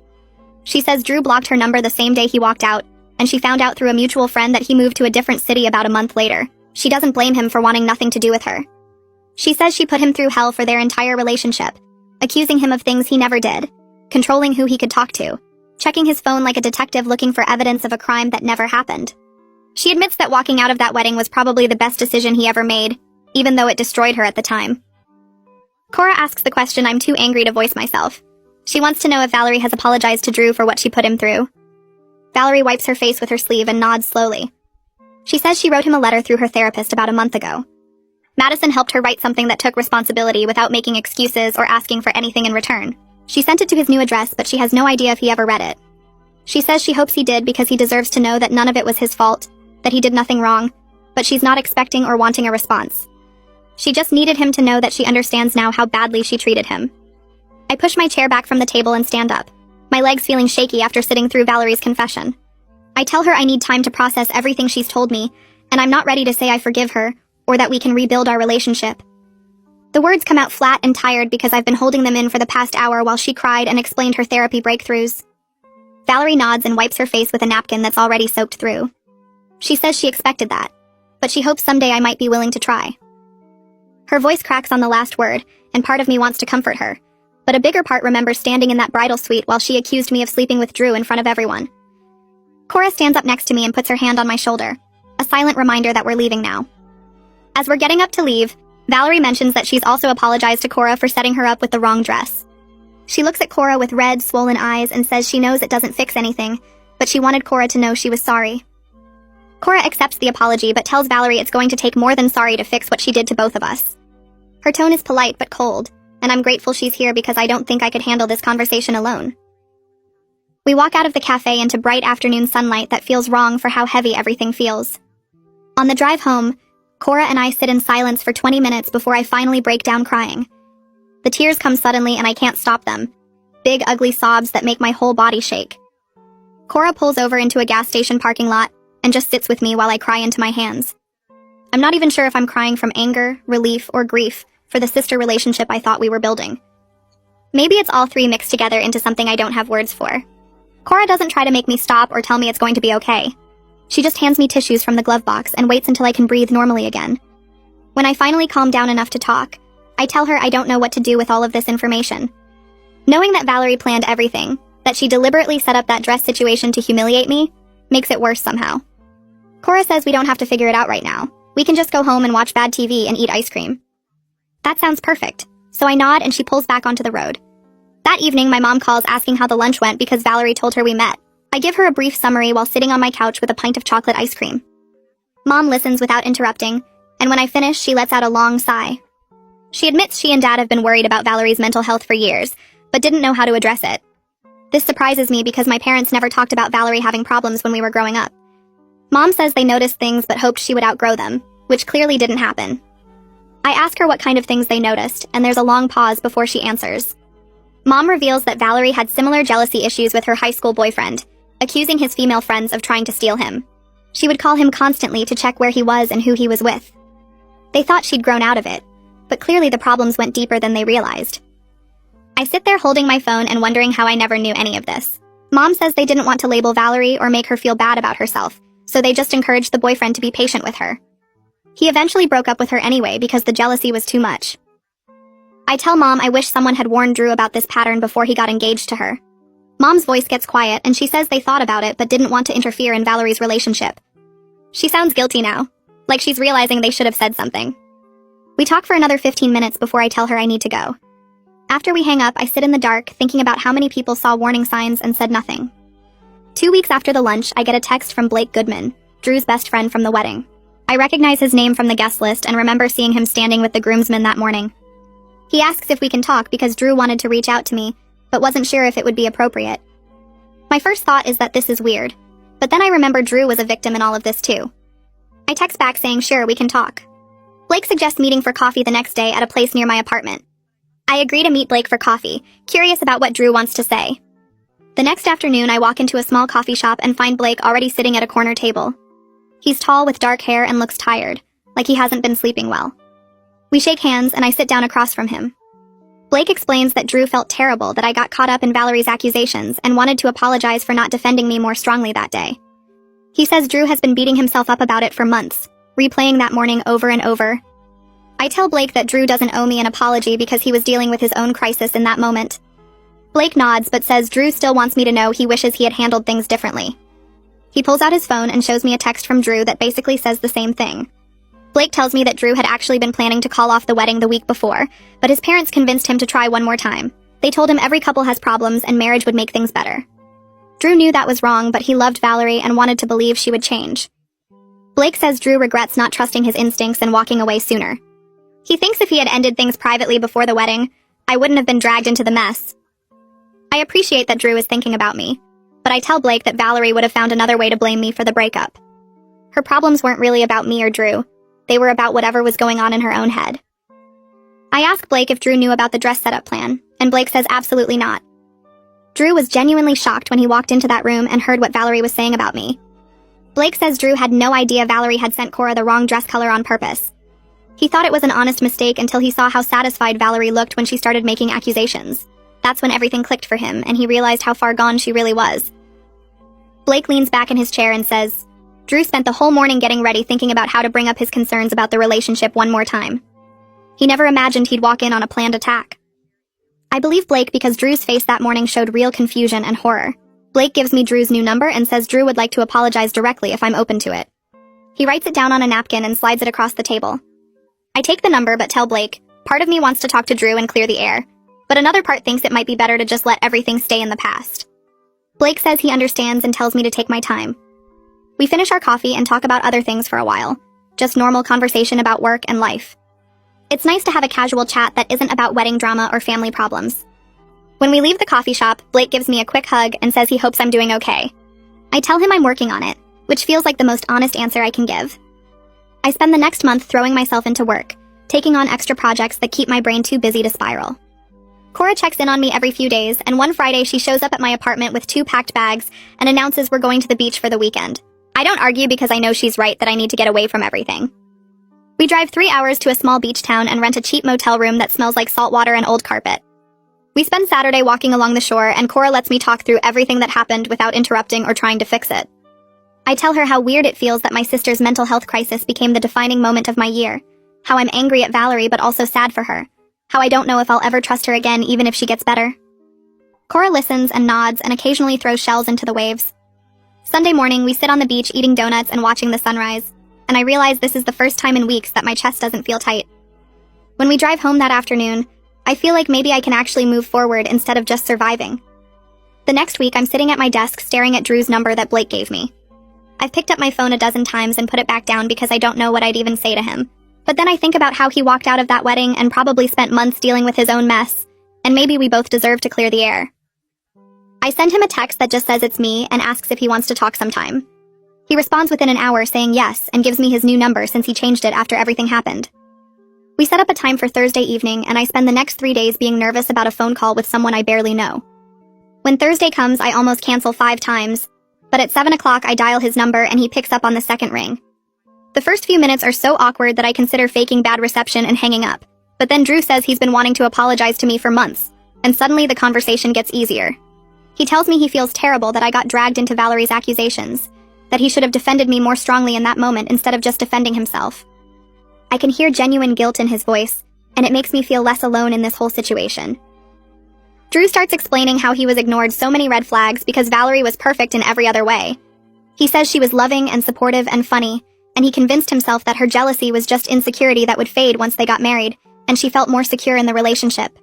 She says Drew blocked her number the same day he walked out, and she found out through a mutual friend that he moved to a different city about a month later. She doesn't blame him for wanting nothing to do with her. She says she put him through hell for their entire relationship, accusing him of things he never did, controlling who he could talk to, checking his phone like a detective looking for evidence of a crime that never happened. She admits that walking out of that wedding was probably the best decision he ever made, even though it destroyed her at the time. Cora asks the question I'm too angry to voice myself. She wants to know if Valerie has apologized to Drew for what she put him through. Valerie wipes her face with her sleeve and nods slowly. She says she wrote him a letter through her therapist about a month ago. Madison helped her write something that took responsibility without making excuses or asking for anything in return. She sent it to his new address, but she has no idea if he ever read it. She says she hopes he did because he deserves to know that none of it was his fault, that he did nothing wrong, but she's not expecting or wanting a response. She just needed him to know that she understands now how badly she treated him. I push my chair back from the table and stand up, my legs feeling shaky after sitting through Valerie's confession. I tell her I need time to process everything she's told me, and I'm not ready to say I forgive her, or that we can rebuild our relationship. The words come out flat and tired because I've been holding them in for the past hour while she cried and explained her therapy breakthroughs. Valerie nods and wipes her face with a napkin that's already soaked through. She says she expected that, but she hopes someday I might be willing to try. Her voice cracks on the last word, and part of me wants to comfort her, but a bigger part remembers standing in that bridal suite while she accused me of sleeping with Drew in front of everyone. Cora stands up next to me and puts her hand on my shoulder, a silent reminder that we're leaving now. As we're getting up to leave, Valerie mentions that she's also apologized to Cora for setting her up with the wrong dress. She looks at Cora with red, swollen eyes and says she knows it doesn't fix anything, but she wanted Cora to know she was sorry. Cora accepts the apology but tells Valerie it's going to take more than sorry to fix what she did to both of us. Her tone is polite but cold, and I'm grateful she's here because I don't think I could handle this conversation alone. We walk out of the cafe into bright afternoon sunlight that feels wrong for how heavy everything feels. On the drive home, Cora and I sit in silence for 20 minutes before I finally break down crying. The tears come suddenly and I can't stop them. Big, ugly sobs that make my whole body shake. Cora pulls over into a gas station parking lot and just sits with me while I cry into my hands. I'm not even sure if I'm crying from anger, relief, or grief for the sister relationship I thought we were building. Maybe it's all three mixed together into something I don't have words for. Cora doesn't try to make me stop or tell me it's going to be okay. She just hands me tissues from the glove box and waits until I can breathe normally again. When I finally calm down enough to talk, I tell her I don't know what to do with all of this information. Knowing that Valerie planned everything, that she deliberately set up that dress situation to humiliate me, makes it worse somehow. Cora says we don't have to figure it out right now. We can just go home and watch bad TV and eat ice cream. That sounds perfect, so I nod and she pulls back onto the road. That evening, my mom calls asking how the lunch went because Valerie told her we met. I give her a brief summary while sitting on my couch with a pint of chocolate ice cream. Mom listens without interrupting, and when I finish, she lets out a long sigh. She admits she and Dad have been worried about Valerie's mental health for years, but didn't know how to address it. This surprises me because my parents never talked about Valerie having problems when we were growing up. Mom says they noticed things but hoped she would outgrow them, which clearly didn't happen. I ask her what kind of things they noticed, and there's a long pause before she answers. Mom reveals that Valerie had similar jealousy issues with her high school boyfriend, accusing his female friends of trying to steal him. She would call him constantly to check where he was and who he was with. They thought she'd grown out of it, but clearly the problems went deeper than they realized. I sit there holding my phone and wondering how I never knew any of this. Mom says they didn't want to label Valerie or make her feel bad about herself, so they just encouraged the boyfriend to be patient with her. He eventually broke up with her anyway because the jealousy was too much. I tell Mom I wish someone had warned Drew about this pattern before he got engaged to her. Mom's voice gets quiet and she says they thought about it but didn't want to interfere in Valerie's relationship. She sounds guilty now, like she's realizing they should have said something. We talk for another 15 minutes before I tell her I need to go. After we hang up, I sit in the dark thinking about how many people saw warning signs and said nothing. 2 weeks after the lunch, I get a text from Blake Goodman, Drew's best friend from the wedding. I recognize his name from the guest list and remember seeing him standing with the groomsmen that morning. He asks if we can talk because Drew wanted to reach out to me, but wasn't sure if it would be appropriate. My first thought is that this is weird, but then I remember Drew was a victim in all of this too. I text back saying sure, we can talk. Blake suggests meeting for coffee the next day at a place near my apartment. I agree to meet Blake for coffee, curious about what Drew wants to say. The next afternoon, I walk into a small coffee shop and find Blake already sitting at a corner table. He's tall with dark hair and looks tired, like he hasn't been sleeping well. We shake hands and I sit down across from him. Blake explains that Drew felt terrible that I got caught up in Valerie's accusations and wanted to apologize for not defending me more strongly that day. He says Drew has been beating himself up about it for months, replaying that morning over and over. I tell Blake that Drew doesn't owe me an apology because he was dealing with his own crisis in that moment. Blake nods but says Drew still wants me to know he wishes he had handled things differently. He pulls out his phone and shows me a text from Drew that basically says the same thing. Blake tells me that Drew had actually been planning to call off the wedding the week before, but his parents convinced him to try one more time. They told him every couple has problems and marriage would make things better. Drew knew that was wrong, but he loved Valerie and wanted to believe she would change. Blake says Drew regrets not trusting his instincts and walking away sooner. He thinks if he had ended things privately before the wedding, I wouldn't have been dragged into the mess. I appreciate that Drew is thinking about me, but I tell Blake that Valerie would have found another way to blame me for the breakup. Her problems weren't really about me or Drew. They were about whatever was going on in her own head. I ask Blake if Drew knew about the dress setup plan, and Blake says absolutely not. Drew was genuinely shocked when he walked into that room and heard what Valerie was saying about me. Blake says Drew had no idea Valerie had sent Cora the wrong dress color on purpose. He thought it was an honest mistake until he saw how satisfied Valerie looked when she started making accusations. That's when everything clicked for him, and he realized how far gone she really was. Blake leans back in his chair and says, Drew spent the whole morning getting ready thinking about how to bring up his concerns about the relationship one more time. He never imagined he'd walk in on a planned attack. I believe Blake because Drew's face that morning showed real confusion and horror. Blake gives me Drew's new number and says Drew would like to apologize directly if I'm open to it. He writes it down on a napkin and slides it across the table. I take the number but tell Blake, part of me wants to talk to Drew and clear the air, but another part thinks it might be better to just let everything stay in the past. Blake says he understands and tells me to take my time. We finish our coffee and talk about other things for a while, just normal conversation about work and life. It's nice to have a casual chat that isn't about wedding drama or family problems. When we leave the coffee shop, Blake gives me a quick hug and says he hopes I'm doing okay. I tell him I'm working on it, which feels like the most honest answer I can give. I spend the next month throwing myself into work, taking on extra projects that keep my brain too busy to spiral. Cora checks in on me every few days, and one Friday she shows up at my apartment with 2 packed bags and announces we're going to the beach for the weekend. I don't argue because I know she's right that I need to get away from everything. We drive 3 hours to a small beach town and rent a cheap motel room that smells like salt water and old carpet. We spend Saturday walking along the shore, and Cora lets me talk through everything that happened without interrupting or trying to fix it. I tell her how weird it feels that my sister's mental health crisis became the defining moment of my year, how I'm angry at Valerie but also sad for her, how I don't know if I'll ever trust her again even if she gets better. Cora listens and nods and occasionally throws shells into the waves. Sunday morning, we sit on the beach eating donuts and watching the sunrise, and I realize this is the first time in weeks that my chest doesn't feel tight. When we drive home that afternoon, I feel like maybe I can actually move forward instead of just surviving. The next week, I'm sitting at my desk staring at Drew's number that Blake gave me. I've picked up my phone a dozen times and put it back down because I don't know what I'd even say to him. But then I think about how he walked out of that wedding and probably spent months dealing with his own mess, and maybe we both deserve to clear the air. I send him a text that just says it's me and asks if he wants to talk sometime. He responds within an hour saying yes and gives me his new number since he changed it after everything happened. We set up a time for Thursday evening, and I spend the next 3 days being nervous about a phone call with someone I barely know. When Thursday comes, I almost cancel 5 times, but at 7 o'clock I dial his number and he picks up on the second ring. The first few minutes are so awkward that I consider faking bad reception and hanging up, but then Drew says he's been wanting to apologize to me for months, and suddenly the conversation gets easier. He tells me he feels terrible that I got dragged into Valerie's accusations, that he should have defended me more strongly in that moment instead of just defending himself. I can hear genuine guilt in his voice, and it makes me feel less alone in this whole situation. Drew starts explaining how he was ignored so many red flags because Valerie was perfect in every other way. He says she was loving and supportive and funny, and he convinced himself that her jealousy was just insecurity that would fade once they got married, and she felt more secure in the relationship.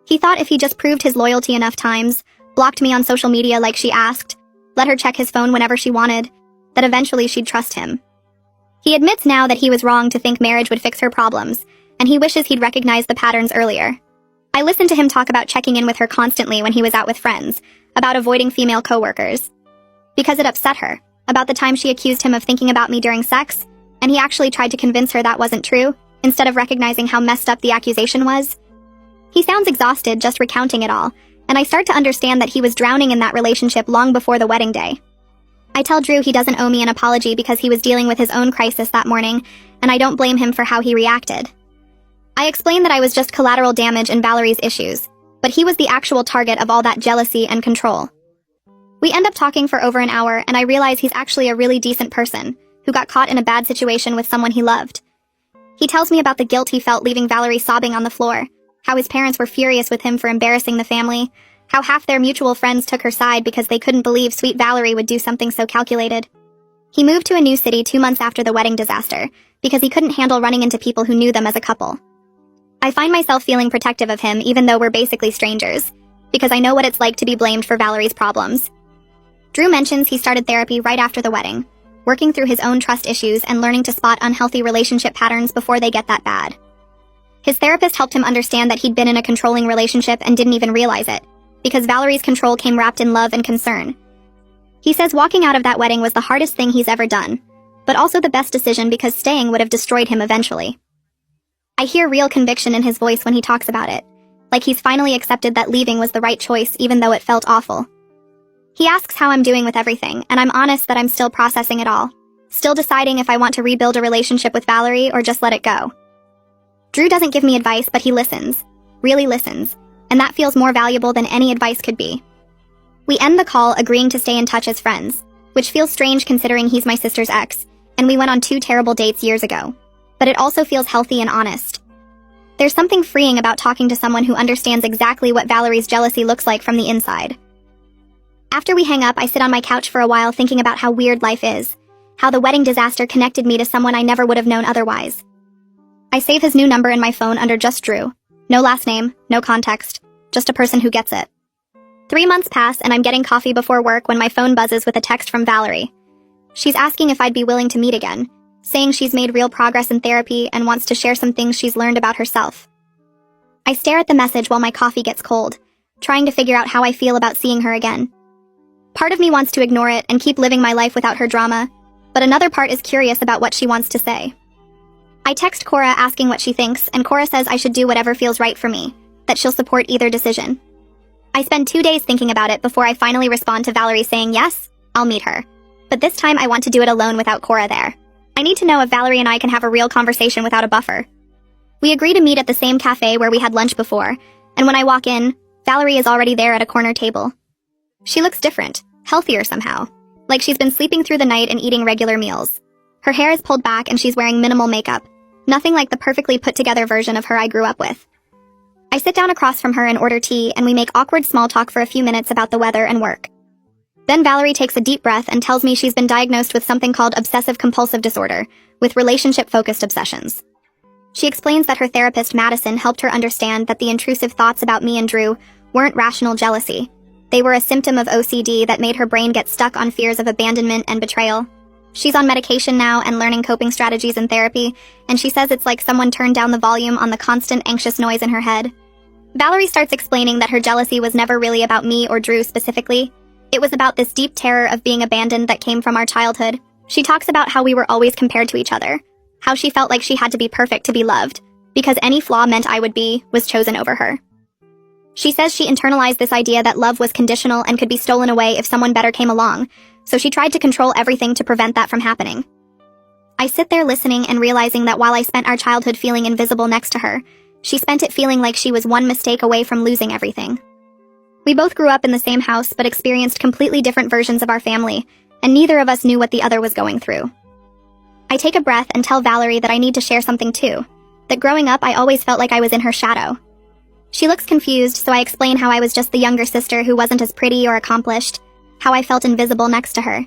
He thought if he just proved his loyalty enough times, blocked me on social media like she asked, let her check his phone whenever she wanted, that eventually she'd trust him. He admits now that he was wrong to think marriage would fix her problems, and he wishes he'd recognized the patterns earlier. I listened to him talk about checking in with her constantly when he was out with friends, about avoiding female coworkers. Because it upset her, about the time she accused him of thinking about me during sex, and he actually tried to convince her that wasn't true, instead of recognizing how messed up the accusation was. He sounds exhausted just recounting it all, and I start to understand that he was drowning in that relationship long before the wedding day. I tell Drew he doesn't owe me an apology because he was dealing with his own crisis that morning, and I don't blame him for how he reacted. I explain that I was just collateral damage in Valerie's issues, but he was the actual target of all that jealousy and control. We end up talking for over an hour, and I realize he's actually a really decent person, who got caught in a bad situation with someone he loved. He tells me about the guilt he felt leaving Valerie sobbing on the floor, how his parents were furious with him for embarrassing the family, how half their mutual friends took her side because they couldn't believe sweet Valerie would do something so calculated. He moved to a new city 2 months after the wedding disaster, because he couldn't handle running into people who knew them as a couple. I find myself feeling protective of him even though we're basically strangers, because I know what it's like to be blamed for Valerie's problems. Drew mentions he started therapy right after the wedding, working through his own trust issues and learning to spot unhealthy relationship patterns before they get that bad. His therapist helped him understand that he'd been in a controlling relationship and didn't even realize it, because Valerie's control came wrapped in love and concern. He says walking out of that wedding was the hardest thing he's ever done, but also the best decision because staying would have destroyed him eventually. I hear real conviction in his voice when he talks about it, like he's finally accepted that leaving was the right choice even though it felt awful. He asks how I'm doing with everything, and I'm honest that I'm still processing it all, still deciding if I want to rebuild a relationship with Valerie or just let it go. Drew doesn't give me advice, but he listens, really listens, and that feels more valuable than any advice could be. We end the call agreeing to stay in touch as friends, which feels strange considering he's my sister's ex, and we went on 2 terrible dates years ago. But it also feels healthy and honest. There's something freeing about talking to someone who understands exactly what Valerie's jealousy looks like from the inside. After we hang up, I sit on my couch for a while thinking about how weird life is, how the wedding disaster connected me to someone I never would have known otherwise. I save his new number in my phone under just Drew. No last name, no context, just a person who gets it. 3 months pass and I'm getting coffee before work when my phone buzzes with a text from Valerie. She's asking if I'd be willing to meet again, saying she's made real progress in therapy and wants to share some things she's learned about herself. I stare at the message while my coffee gets cold, trying to figure out how I feel about seeing her again. Part of me wants to ignore it and keep living my life without her drama, but another part is curious about what she wants to say. I text Cora asking what she thinks, and Cora says I should do whatever feels right for me, that she'll support either decision. I spend 2 days thinking about it before I finally respond to Valerie saying yes, I'll meet her. But this time I want to do it alone without Cora there. I need to know if Valerie and I can have a real conversation without a buffer. We agree to meet at the same cafe where we had lunch before, and when I walk in, Valerie is already there at a corner table. She looks different, healthier somehow, like she's been sleeping through the night and eating regular meals. Her hair is pulled back and she's wearing minimal makeup, Nothing like the perfectly put-together version of her I grew up with. I sit down across from her and order tea, and we make awkward small talk for a few minutes about the weather and work. Then Valerie takes a deep breath and tells me she's been diagnosed with something called obsessive-compulsive disorder, with relationship-focused obsessions. She explains that her therapist, Madison, helped her understand that the intrusive thoughts about me and Drew weren't rational jealousy. They were a symptom of OCD that made her brain get stuck on fears of abandonment and betrayal. She's on medication now and learning coping strategies in therapy, and she says it's like someone turned down the volume on the constant anxious noise in her head. Valerie starts explaining that her jealousy was never really about me or Drew specifically. It was about this deep terror of being abandoned that came from our childhood. She talks about how we were always compared to each other, how she felt like she had to be perfect to be loved, because any flaw meant I was chosen over her. She says she internalized this idea that love was conditional and could be stolen away if someone better came along, so she tried to control everything to prevent that from happening. I sit there listening and realizing that while I spent our childhood feeling invisible next to her, she spent it feeling like she was one mistake away from losing everything. We both grew up in the same house but experienced completely different versions of our family, and neither of us knew what the other was going through. I take a breath and tell Valerie that I need to share something too, that growing up I always felt like I was in her shadow. She looks confused, so I explain how I was just the younger sister who wasn't as pretty or accomplished, how I felt invisible next to her.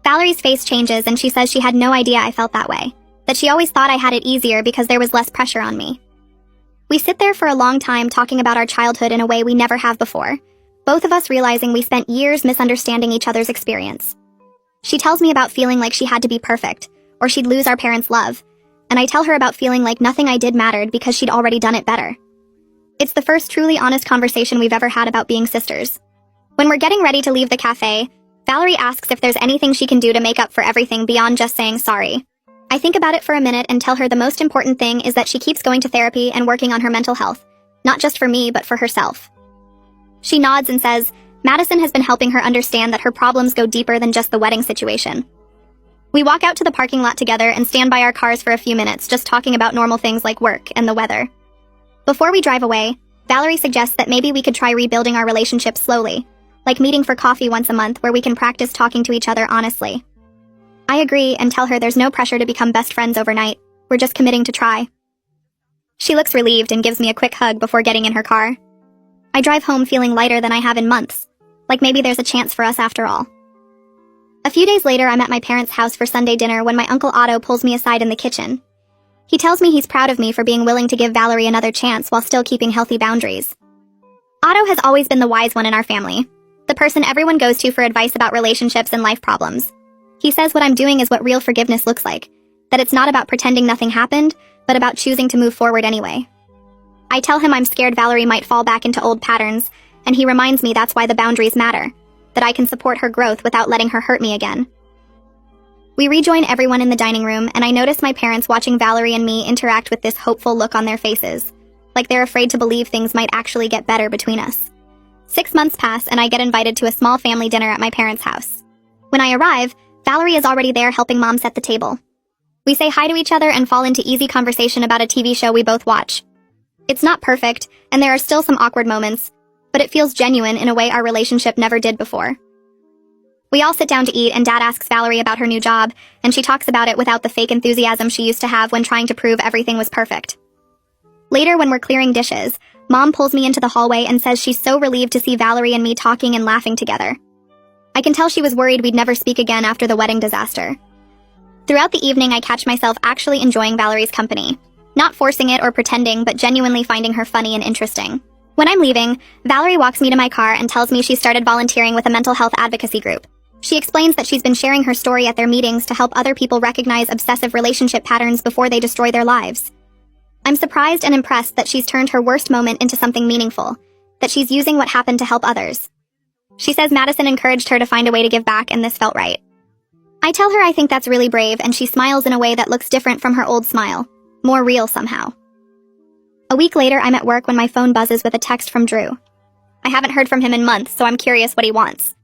Valerie's face changes and she says she had no idea I felt that way, that she always thought I had it easier because there was less pressure on me. We sit there for a long time talking about our childhood in a way we never have before, both of us realizing we spent years misunderstanding each other's experience. She tells me about feeling like she had to be perfect, or she'd lose our parents' love, and I tell her about feeling like nothing I did mattered because she'd already done it better. It's the first truly honest conversation we've ever had about being sisters. When we're getting ready to leave the cafe, Valerie asks if there's anything she can do to make up for everything beyond just saying sorry. I think about it for a minute and tell her the most important thing is that she keeps going to therapy and working on her mental health, not just for me, but for herself. She nods and says, Madison has been helping her understand that her problems go deeper than just the wedding situation. We walk out to the parking lot together and stand by our cars for a few minutes, just talking about normal things like work and the weather. Before we drive away, Valerie suggests that maybe we could try rebuilding our relationship slowly, like meeting for coffee once a month where we can practice talking to each other honestly. I agree and tell her there's no pressure to become best friends overnight. We're just committing to try. She looks relieved and gives me a quick hug before getting in her car. I drive home feeling lighter than I have in months, like maybe there's a chance for us after all. A few days later, I'm at my parents' house for Sunday dinner when my Uncle Otto pulls me aside in the kitchen. He tells me he's proud of me for being willing to give Valerie another chance while still keeping healthy boundaries. Otto has always been the wise one in our family, the person everyone goes to for advice about relationships and life problems. He says what I'm doing is what real forgiveness looks like, that it's not about pretending nothing happened, but about choosing to move forward anyway. I tell him I'm scared Valerie might fall back into old patterns, and he reminds me that's why the boundaries matter, that I can support her growth without letting her hurt me again. We rejoin everyone in the dining room, and I notice my parents watching Valerie and me interact with this hopeful look on their faces, like they're afraid to believe things might actually get better between us. 6 months pass, and I get invited to a small family dinner at my parents' house. When I arrive, Valerie is already there helping Mom set the table. We say hi to each other and fall into easy conversation about a TV show we both watch. It's not perfect, and there are still some awkward moments, but it feels genuine in a way our relationship never did before. We all sit down to eat, and Dad asks Valerie about her new job, and she talks about it without the fake enthusiasm she used to have when trying to prove everything was perfect. Later, when we're clearing dishes, Mom pulls me into the hallway and says she's so relieved to see Valerie and me talking and laughing together. I can tell she was worried we'd never speak again after the wedding disaster. Throughout the evening, I catch myself actually enjoying Valerie's company. Not forcing it or pretending, but genuinely finding her funny and interesting. When I'm leaving, Valerie walks me to my car and tells me she started volunteering with a mental health advocacy group. She explains that she's been sharing her story at their meetings to help other people recognize obsessive relationship patterns before they destroy their lives. I'm surprised and impressed that she's turned her worst moment into something meaningful, that she's using what happened to help others. She says Madison encouraged her to find a way to give back, and this felt right. I tell her I think that's really brave, and she smiles in a way that looks different from her old smile, more real somehow. A week later, I'm at work when my phone buzzes with a text from Drew. I haven't heard from him in months, so I'm curious what he wants.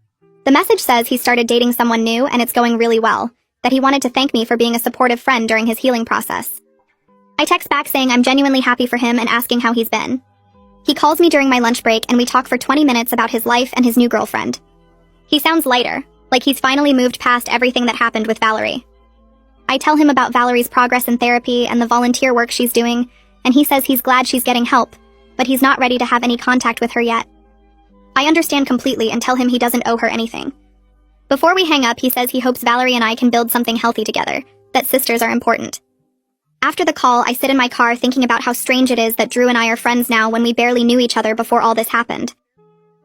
The message says he started dating someone new and it's going really well, that he wanted to thank me for being a supportive friend during his healing process. I text back saying I'm genuinely happy for him and asking how he's been. He calls me during my lunch break and we talk for 20 minutes about his life and his new girlfriend. He sounds lighter, like he's finally moved past everything that happened with Valerie. I tell him about Valerie's progress in therapy and the volunteer work she's doing, and he says he's glad she's getting help, but he's not ready to have any contact with her yet. I understand completely and tell him he doesn't owe her anything. Before we hang up, he says he hopes Valerie and I can build something healthy together, that sisters are important. After the call, I sit in my car thinking about how strange it is that Drew and I are friends now when we barely knew each other before all this happened.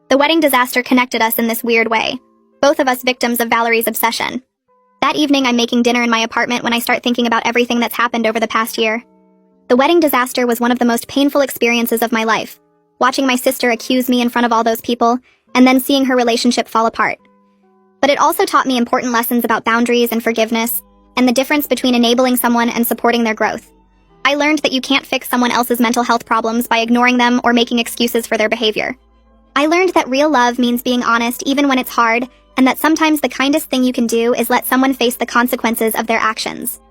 The wedding disaster connected us in this weird way, both of us victims of Valerie's obsession. That evening, I'm making dinner in my apartment when I start thinking about everything that's happened over the past year. The wedding disaster was one of the most painful experiences of my life, watching my sister accuse me in front of all those people, and then seeing her relationship fall apart. But it also taught me important lessons about boundaries and forgiveness, and the difference between enabling someone and supporting their growth. I learned that you can't fix someone else's mental health problems by ignoring them or making excuses for their behavior. I learned that real love means being honest even when it's hard, and that sometimes the kindest thing you can do is let someone face the consequences of their actions.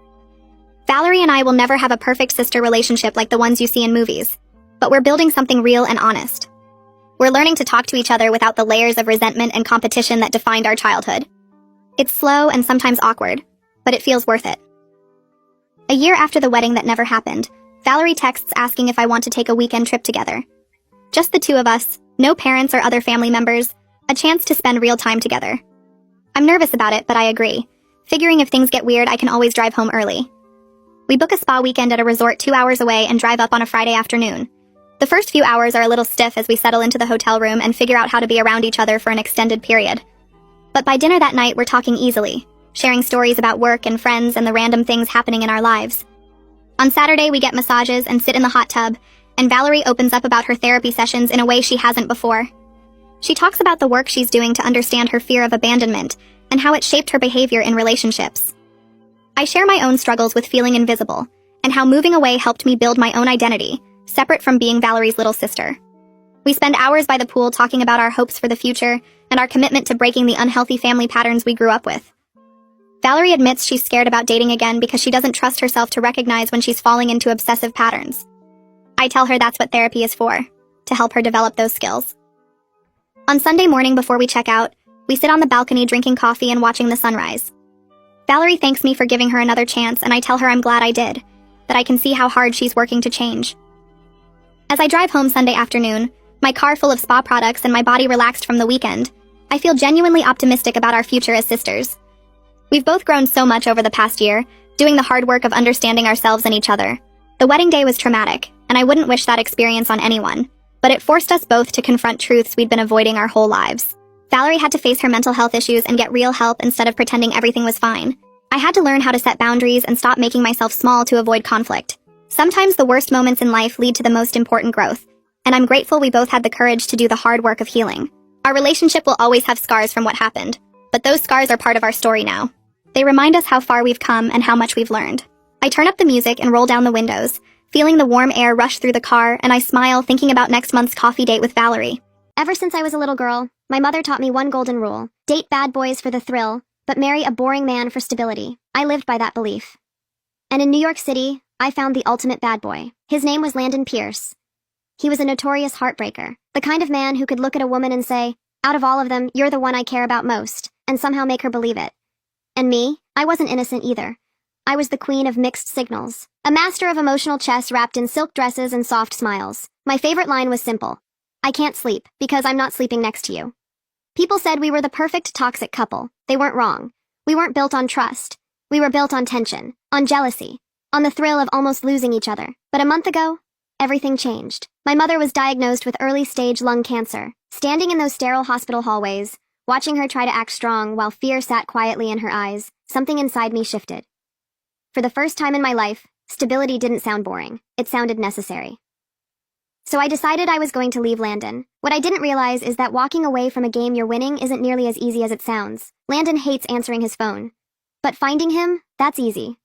Valerie and I will never have a perfect sister relationship like the ones you see in movies, but we're building something real and honest. We're learning to talk to each other without the layers of resentment and competition that defined our childhood. It's slow and sometimes awkward, but it feels worth it. A year after the wedding that never happened, Valerie texts asking if I want to take a weekend trip together. Just the two of us, no parents or other family members, a chance to spend real time together. I'm nervous about it, but I agree, figuring if things get weird, I can always drive home early. We book a spa weekend at a resort 2 hours away and drive up on a Friday afternoon. The first few hours are a little stiff as we settle into the hotel room and figure out how to be around each other for an extended period. But by dinner that night, we're talking easily, sharing stories about work and friends and the random things happening in our lives. On Saturday, we get massages and sit in the hot tub, and Valerie opens up about her therapy sessions in a way she hasn't before. She talks about the work she's doing to understand her fear of abandonment and how it shaped her behavior in relationships. I share my own struggles with feeling invisible, and how moving away helped me build my own identity, separate from being Valerie's little sister. We spend hours by the pool talking about our hopes for the future and our commitment to breaking the unhealthy family patterns we grew up with. Valerie admits she's scared about dating again because she doesn't trust herself to recognize when she's falling into obsessive patterns. I tell her that's what therapy is for, to help her develop those skills. On Sunday morning before we check out, we sit on the balcony drinking coffee and watching the sunrise. Valerie thanks me for giving her another chance, and I tell her I'm glad I did, that I can see how hard she's working to change. As I drive home Sunday afternoon, my car full of spa products and my body relaxed from the weekend, I feel genuinely optimistic about our future as sisters. We've both grown so much over the past year, doing the hard work of understanding ourselves and each other. The wedding day was traumatic, and I wouldn't wish that experience on anyone, but it forced us both to confront truths we'd been avoiding our whole lives. Valerie had to face her mental health issues and get real help instead of pretending everything was fine. I had to learn how to set boundaries and stop making myself small to avoid conflict. Sometimes the worst moments in life lead to the most important growth, and I'm grateful we both had the courage to do the hard work of healing. Our relationship will always have scars from what happened, but those scars are part of our story now. They remind us how far we've come and how much we've learned. I turn up the music and roll down the windows, feeling the warm air rush through the car, and I smile thinking about next month's coffee date with Valerie. Ever since I was a little girl, my mother taught me one golden rule: date bad boys for the thrill, but marry a boring man for stability. I lived by that belief. And in New York City, I found the ultimate bad boy. His name was Landon Pierce. He was a notorious heartbreaker, the kind of man who could look at a woman and say, "Out of all of them, you're the one I care about most," and somehow make her believe it. And me, I wasn't innocent either. I was the queen of mixed signals, a master of emotional chess wrapped in silk dresses and soft smiles. My favorite line was simple: "I can't sleep, because I'm not sleeping next to you." People said we were the perfect toxic couple. They weren't wrong. We weren't built on trust. We were built on tension, on jealousy, on the thrill of almost losing each other. But a month ago, everything changed. My mother was diagnosed with early-stage lung cancer. Standing in those sterile hospital hallways, watching her try to act strong while fear sat quietly in her eyes, something inside me shifted. For the first time in my life, stability didn't sound boring. It sounded necessary. So I decided I was going to leave Landon. What I didn't realize is that walking away from a game you're winning isn't nearly as easy as it sounds. Landon hates answering his phone. But finding him, that's easy.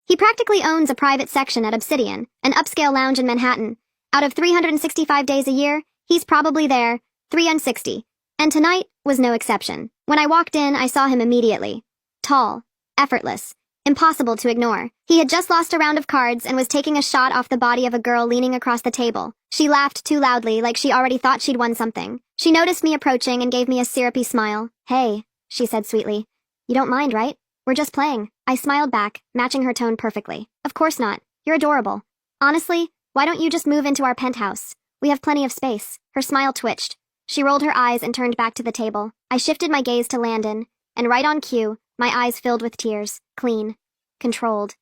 He practically owns a private section at Obsidian, an upscale lounge in Manhattan. Out of 365 days a year, he's probably there, 360. And tonight was no exception. When I walked in, I saw him immediately. Tall, effortless, impossible to ignore. He had just lost a round of cards and was taking a shot off the body of a girl leaning across the table. She laughed too loudly, like she already thought she'd won something. She noticed me approaching and gave me a syrupy smile. "Hey," she said sweetly. "You don't mind, right? We're just playing." I smiled back, matching her tone perfectly. Of course not. You're adorable. Honestly, why don't you just move into our penthouse? We have plenty of space. Her smile twitched. She rolled her eyes and turned back to the table. I shifted my gaze to Landon, and right on cue, my eyes filled with tears. Clean. Controlled.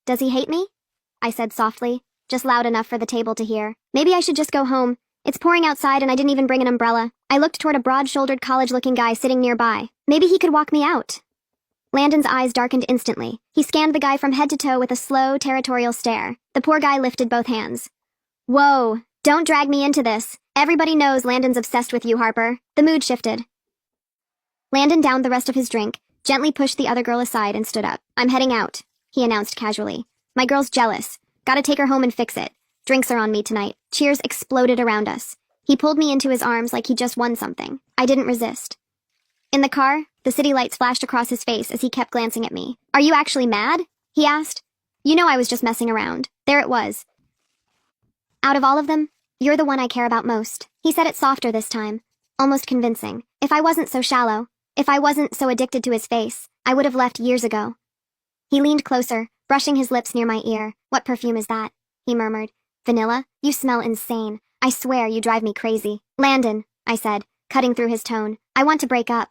Does he hate me? I said softly, just loud enough for the table to hear. Maybe I should just go home. It's pouring outside and I didn't even bring an umbrella. I looked toward a broad-shouldered college-looking guy sitting nearby. Maybe he could walk me out. Landon's eyes darkened instantly. He scanned the guy from head to toe with a slow, territorial stare. The poor guy lifted both hands. Whoa, don't drag me into this. Everybody knows Landon's obsessed with you, Harper. The mood shifted. Landon downed the rest of his drink, gently pushed the other girl aside and stood up. I'm heading out, he announced casually. My girl's jealous. Gotta take her home and fix it. Drinks are on me tonight. Cheers exploded around us. He pulled me into his arms like he just won something. I didn't resist. In the car, the city lights flashed across his face as he kept glancing at me. Are you actually mad? He asked. You know I was just messing around. There it was. Out of all of them, you're the one I care about most. He said it softer this time, almost convincing. If I wasn't so shallow, if I wasn't so addicted to his face, I would have left years ago. He leaned closer, brushing his lips near my ear. What perfume is that? He murmured. Vanilla? You smell insane. I swear you drive me crazy. Landon, I said, cutting through his tone. I want to break up.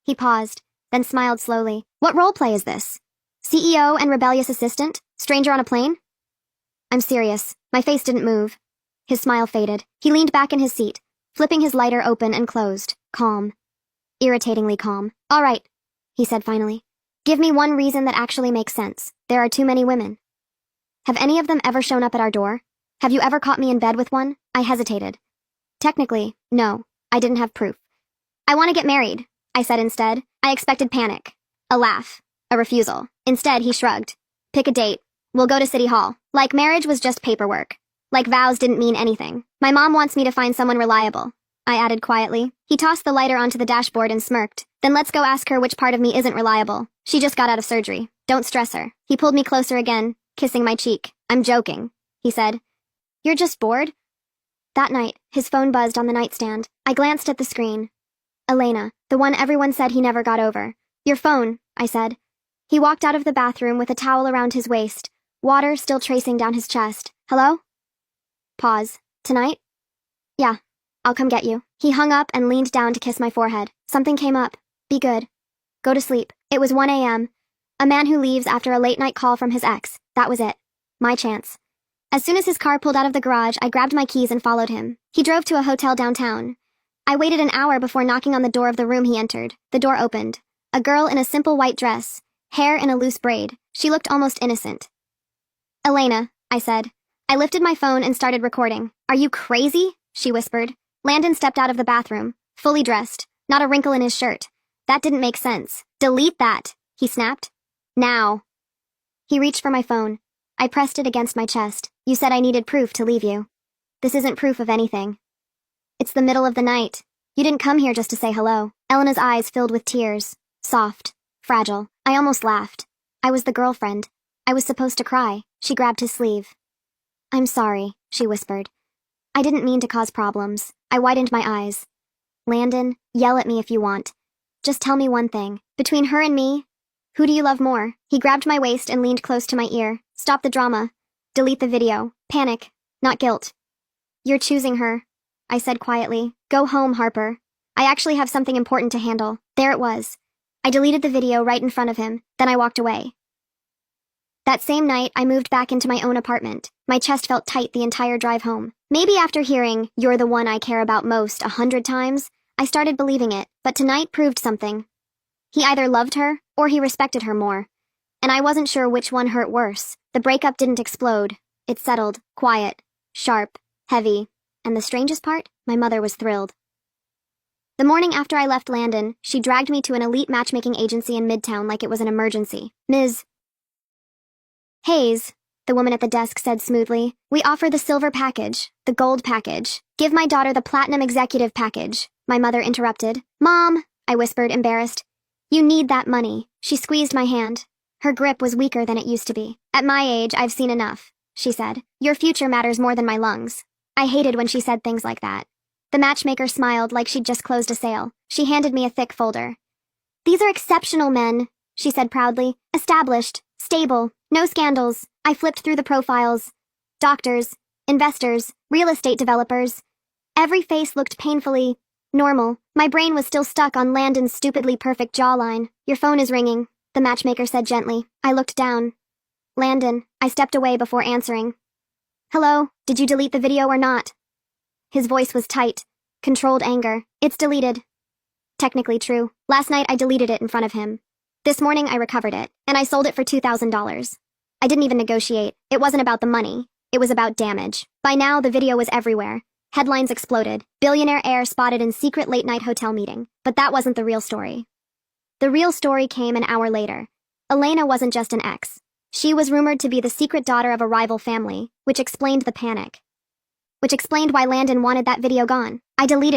He paused, then smiled slowly. What role play is this? CEO and rebellious assistant? Stranger on a plane? I'm serious. My face didn't move. His smile faded. He leaned back in his seat, flipping his lighter open and closed. Calm. Irritatingly calm. All right, he said finally. Give me one reason that actually makes sense. There are too many women. Have any of them ever shown up at our door? Have you ever caught me in bed with one? I hesitated. Technically, no. I didn't have proof. I want to get married, I said instead. I expected panic. A laugh. A refusal. Instead, he shrugged. Pick a date. We'll go to City Hall. Like marriage was just paperwork. Like vows didn't mean anything. My mom wants me to find someone reliable, I added quietly. He tossed the lighter onto the dashboard and smirked. Then let's go ask her which part of me isn't reliable. She just got out of surgery. Don't stress her. He pulled me closer again, kissing my cheek. I'm joking, he said. You're just bored? That night, his phone buzzed on the nightstand. I glanced at the screen. Elena, the one everyone said he never got over. Your phone, I said. He walked out of the bathroom with a towel around his waist, water still tracing down his chest. Hello? Pause. Tonight? Yeah, I'll come get you. He hung up and leaned down to kiss my forehead. Something came up. Be good. Go to sleep. It was 1 a.m. A man who leaves after a late-night call from his ex. That was it. My chance. As soon as his car pulled out of the garage, I grabbed my keys and followed him. He drove to a hotel downtown. I waited an hour before knocking on the door of the room he entered. The door opened. A girl in a simple white dress, hair in a loose braid. She looked almost innocent. Elena, I said. I lifted my phone and started recording. Are you crazy? She whispered. Landon stepped out of the bathroom, fully dressed, not a wrinkle in his shirt. That didn't make sense. Delete that, he snapped. Now. He reached for my phone. I pressed it against my chest. You said I needed proof to leave you. This isn't proof of anything. It's the middle of the night. You didn't come here just to say hello. Elena's eyes filled with tears. Soft. Fragile. I almost laughed. I was the girlfriend. I was supposed to cry. She grabbed his sleeve. I'm sorry, she whispered. I didn't mean to cause problems. I widened my eyes. Landon, yell at me if you want. Just tell me one thing. Between her and me, who do you love more? He grabbed my waist and leaned close to my ear. Stop the drama. Delete the video. Panic, not guilt. You're choosing her, I said quietly. Go home, Harper. I actually have something important to handle. There it was. I deleted the video right in front of him, then I walked away. That same night, I moved back into my own apartment. My chest felt tight the entire drive home. Maybe after hearing, "You're the one I care about most" 100 times, I started believing it, but tonight proved something. He either loved her, or he respected her more. And I wasn't sure which one hurt worse. The breakup didn't explode. It settled, quiet, sharp, heavy. And the strangest part? My mother was thrilled. The morning after I left Landon, she dragged me to an elite matchmaking agency in Midtown like it was an emergency. Ms. Hayes, the woman at the desk said smoothly, we offer the silver package, the gold package. Give my daughter the platinum executive package. My mother interrupted. Mom, I whispered, embarrassed. You need that money. She squeezed my hand. Her grip was weaker than it used to be. At my age, I've seen enough, she said. Your future matters more than my lungs. I hated when she said things like that. The matchmaker smiled like she'd just closed a sale. She handed me a thick folder. These are exceptional men. she said proudly. Established, stable, no scandals. I flipped through the profiles. Doctors, investors, real estate developers. Every face looked painfully normal. My brain was still stuck on Landon's stupidly perfect jawline. Your phone is ringing, the matchmaker said gently. I looked down. Landon, I stepped away before answering. Hello, did you delete the video or not? His voice was tight, controlled anger. It's deleted. Technically true. Last night I deleted it in front of him. This morning I recovered it, and I sold it for $2,000. I didn't even negotiate. It wasn't about the money. It was about damage. By now, the video was everywhere. Headlines exploded. Billionaire heir spotted in secret late-night hotel meeting. But that wasn't the real story. The real story came an hour later. Elena wasn't just an ex. She was rumored to be the secret daughter of a rival family, which explained the panic. Which explained why Landon wanted that video gone. I deleted it.